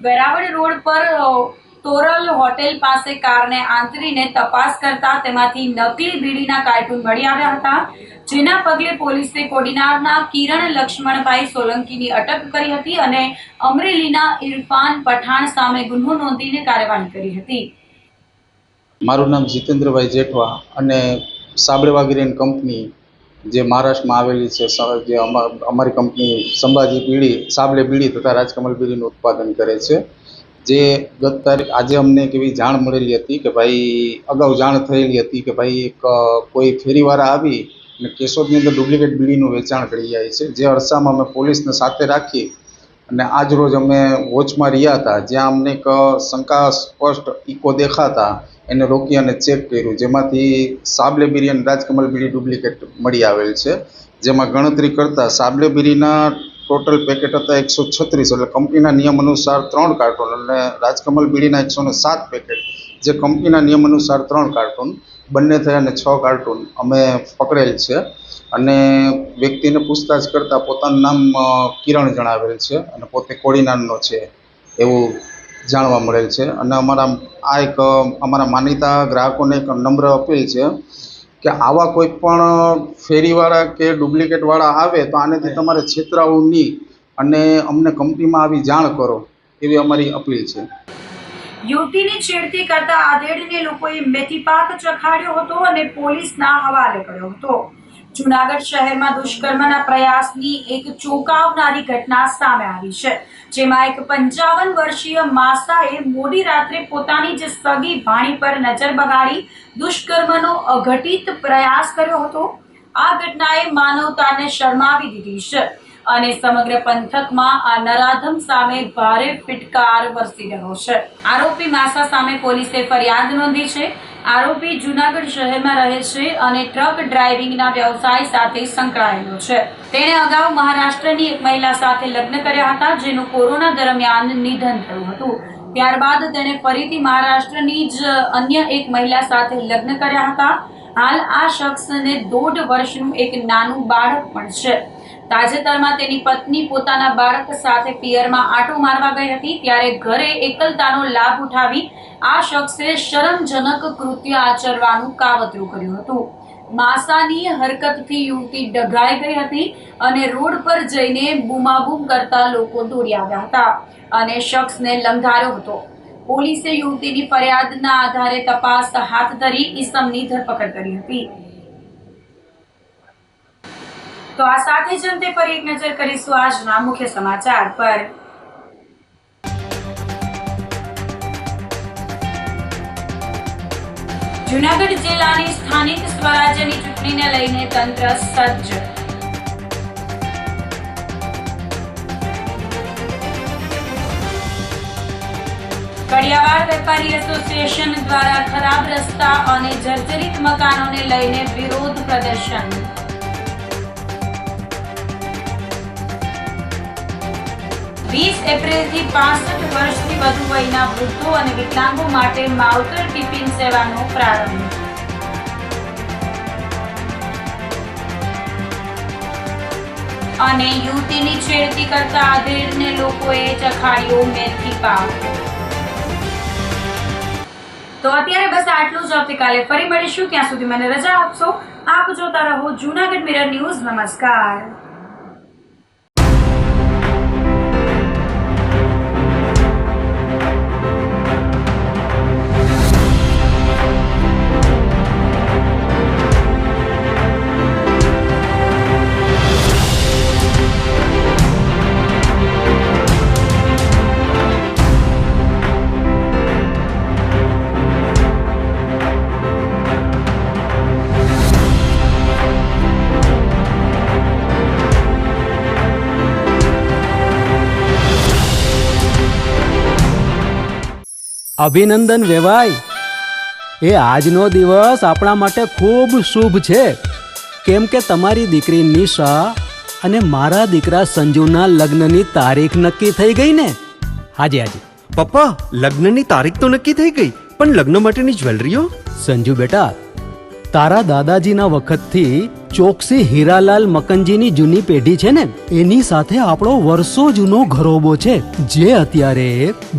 વેરાવળ રોડ પર તોરલ હોટેલ પાસે કારને આંતરીને તપાસ કરતા તેમાંથી નકલી બીડીના કાર્ટૂન મળી આવ્યા હતા, જેના પગલે પોલીસે કોડીનારના કિરણ લક્ષ્મણભાઈ સોલંકીની અટક કરી હતી અને અમરેલીના ઇરફાન પઠાણ સામે ગુનો નોંધીને કાર્યવાહી કરી હતી. મારું નામ જીતેન્દ્રભાઈ જેઠવા અને સાબડે વાઘેરે કંપની જે મહારાષ્ટ્રમાં આવેલી છે, જે અમારી કંપની સંભાજી બીડી, સાબલે બીડી તથા રાજકમલ બીડીનું ઉત્પાદન કરે છે. જે ગત તારીખ આજે અમને એક એવી જાણ મળેલી હતી કે ભાઈ અગાઉ જાણ થયેલી હતી કે ભાઈ એક કોઈ ફેરીવાળા આવી અને કેશોદની અંદર ડુપ્લિકેટ બીડીનું વેચાણ કરી જાય છે. જે અરસામાં અમે પોલીસને સાથે રાખી અને આજ રોજ અમે વોચમાં રહ્યા હતા, જ્યાં અમને એક શંકાસ્પષ્ટ ઇકો દેખાતા એને રોકી અને ચેક કર્યું, જેમાંથી સાબલે બીડી અને રાજકમલ બીડી ડુપ્લિકેટ મળી આવેલ છે. જેમાં ગણતરી કરતાં સાબલે બીડીના ટોટલ પેકેટ હતા 136, એટલે કંપનીના નિયમ અનુસાર 3 કાર્ટૂન અને રાજકમલ બીડીના 107 પેકેટ, જે કંપનીના નિયમ અનુસાર 3 કાર્ટૂન, બંને થયા અને 6 કાર્ટૂન અમે પકડેલ છે. અને વ્યક્તિને પૂછતાછ કરતાં પોતાનું નામ કિરણ જણાવેલ છે અને પોતે કોડીનારનો છે એવું જાણવા મળેલ છે. અને અમારા માનીતા ગ્રાહકોને એક નમ્ર અપીલ છે કે આવા કોઈ પણ ફેરીવાળા કે ડુપ્લિકેટવાળા આવે તો આનેથી તમારે છેતરાવું નહીં અને અમને કંપનીમાં આવી જાણ કરો, એવી અમારી અપીલ છે. યુવતીની છેડતી કરતા આધેડને લોકોએ મેથી પાક ચખાડ્યો હતો અને પોલીસના હવાલે કર્યો હતો. જૂનાગઢ શહેરમાં દુષ્કર્મના પ્રયાસની એક ચોંકાવનારી ઘટના સામે આવી છે, જેમાં એક 55 વર્ષીય માસાએ મોડી રાત્રે પોતાની જ સગી ભાણી પર નજર બગાડી દુષ્કર્મનો અઘટિત પ્રયાસ કર્યો હતો. આ ઘટનાએ માનવતાને શરમાવી દીધી છે અને સમગ્ર પંથકમાં આ નરાધમ સામે ભારે ફિટકાર વરસી રહ્યો છે. આરોપી માસા સામે પોલીસે ફરિયાદ નોંધી છે. આરોપી જૂનાગઢ શહેરમાં રહે છે અને ટ્રક ડ્રાઇવિંગના વ્યવસાય સાથે સંકળાયેલો છે. તેણે અગાઉ મહારાષ્ટ્રની એક મહિલા સાથે લગ્ન કર્યા હતા, જેનું કોરોના દરમિયાન નિધન થયું હતું. ત્યારબાદ તેણે ફરીથી મહારાષ્ટ્રની જ અન્ય એક મહિલા સાથે લગ્ન કર્યા હતા. હાલ આ શખ્સને 1.5 વર્ષનું એક નાનું બાળક પણ છે. તાજેતરમાં તેની પત્ની પોતાના બાળક સાથે પિયરમાં આંટો મારવા ગઈ હતી, ત્યારે ઘરે એકલતાનો લાભ ઉઠાવી આ શખ્સે શરમજનક કૃત્ય આચરવાનું કાવતરું કર્યું હતું. માસાની હરકતથી યુવતી ડઘાઈ ગઈ હતી અને રોડ પર જઈને બૂમાબૂમ કરતા લોકો દોડી આવ્યા હતા અને શખ્સને લંઘાર્યો હતો. પોલીસે યુવતીની ફરિયાદના આધારે તપાસ હાથ ધરી ઈસમની ધરપકડ કરી હતી. તો આ સાથે જ અંતે ફરી એક નજર કરીશું આજના મુખ્ય સમાચાર પર. જૂનાગઢ જિલ્લાની સ્થાનિક સ્વરાજ્યની ચૂંટણીને લઈને તંત્ર સજ્જ. કડિયાવાડ વેપારી એસોસિએશન દ્વારા ખરાબ રસ્તા અને જર્જરિત મકાનોને લઈને વિરોધ પ્રદર્શન. 20 એપ્રિલથી 65 વર્ષથી વધુ વયના વૃદ્ધો અને વિકલાંગો માટે માવતર ટિફિન સેવાનો પ્રારંભ. અને યુવતીની છેડતી કરતા આધેડને લોકોએ ચખાડ્યો મેથી પાવ. તો અત્યારે બસ આટલું જ. આવતીકાલે ફરી મળીશું. ત્યાં સુધી મને રજા આપશો. આપ જોતા રહો જૂનાગઢ મિરર ન્યૂઝ. નમસ્કાર. અભિનંદન વેવાઈ. એ આજનો દિવસ આપણા માટે ખૂબ શુભ છે, કેમ કે તમારી દીકરી નિશા અને મારા દીકરા સંજુના લગ્નની તારીખ નક્કી થઈ ગઈ ને. હાજી હાજી પપ્પા, લગ્નની તારીખ તો નક્કી થઈ ગઈ, પણ લગ્ન માટેની જ્વેલરીઓ? સંજુ બેટા, તારા દાદાજીના વખતથી ચોકસી હીરાલાલ મકનજીની જૂની પેઢી છે ને, એની સાથે આપણો વર્ષો જૂનો ઘરોબો છે, જે અત્યારે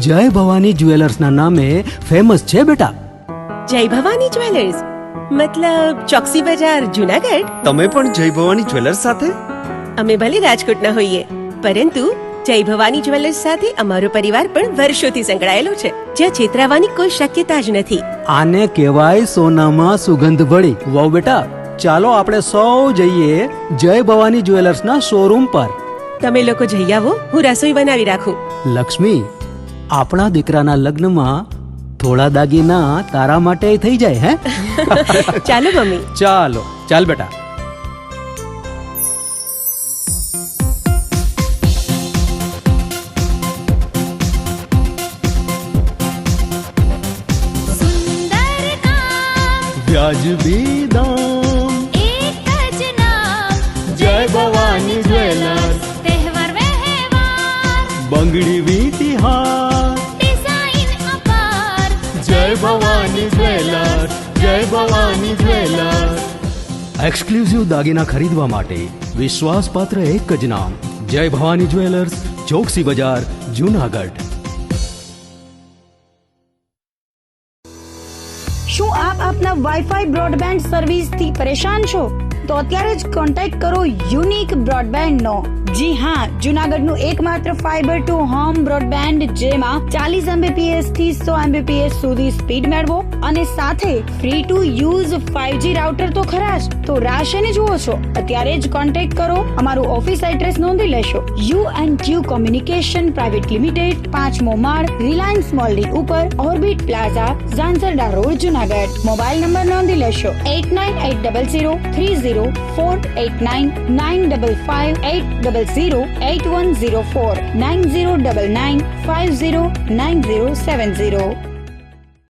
જય ભવાની જ્વેલર્સના નામે ફેમસ છે બેટા. જય ભવાની જ્વેલર્સ મતલબ ચોકસી બજાર જૂનાગઢ? તમે પણ જય ભવાની જ્વેલર્સ સાથે? અમે ભલે રાજકોટના હોઈએ, પરંતુ જય ભવાની જ્વેલર્સ સાથે અમારો પરિવાર પણ વર્ષોથી સંકળાયેલો છે, જ્યાં છેતરાવાની કોઈ શક્યતા જ નથી. આને કહેવાય સોનામાં સુગંધ ભળી. વાવ બેટા, ચાલો આપણે સૌ જઈએ જય ભવાની જ્વેલર્સના શોરૂમ પર. તમે લોકો જઈ આવો, હું રસોઈ બનાવી રાખું. લક્ષ્મી, આપણા દીકરાના લગ્નમાં થોડા દાગીના તારા માટે થઈ જાય. હે ચાલો મમ્મી. ચાલો ચાલ બેટા. વ્યાજબી દામ, એક જ નામ, જય ભવાની જ્વેલર્સ. તહેવાર વ્યવહાર, બંગડી વીટી હાર, ડિઝાઇન અપાર, જય ભવાની જ્વેલર્સ. જય ભવાની જ્વેલર્સ. એક્સક્લુઝિવ દાગીના ખરીદવા માટે વિશ્વાસપાત્ર એક જ નામ, જય ભવાની જ્વેલર્સ, ચોકસી બજાર, જૂનાગઢ. શું આપ આપના વાઈફાઈ બ્રોડબેન્ડ સર્વિસથી પરેશાન છો? તો અત્યારે જ કોન્ટેક્ટ કરો યુનિક બ્રોડબેન્ડનો. જી હા, જૂનાગઢનું એકમાત્ર ફાઈબર ટુ હોમ બ્રોડબેન્ડ, જેમાં 40 Mbps થી 100 Mbps સુધી સ્પીડ મેળવો. અને સાથે free to use 5G router તો ખરા જ. તો રાહ શેને જુઓ છો? અત્યારે જ કોન્ટેક્ટ કરો. અમારું ઓફિસ એડ્રેસ નોંધી લેશો. U&Q કોમ્યુનિકેશન પ્રાઇવેટ લિમિટેડ, 5મો માળ, રિલાયન્સ મોલની ઉપર, orbit plaza, Zanzarda road, Junagadh. Mobile number નોંધી લેશો 898003048995580081049099509070.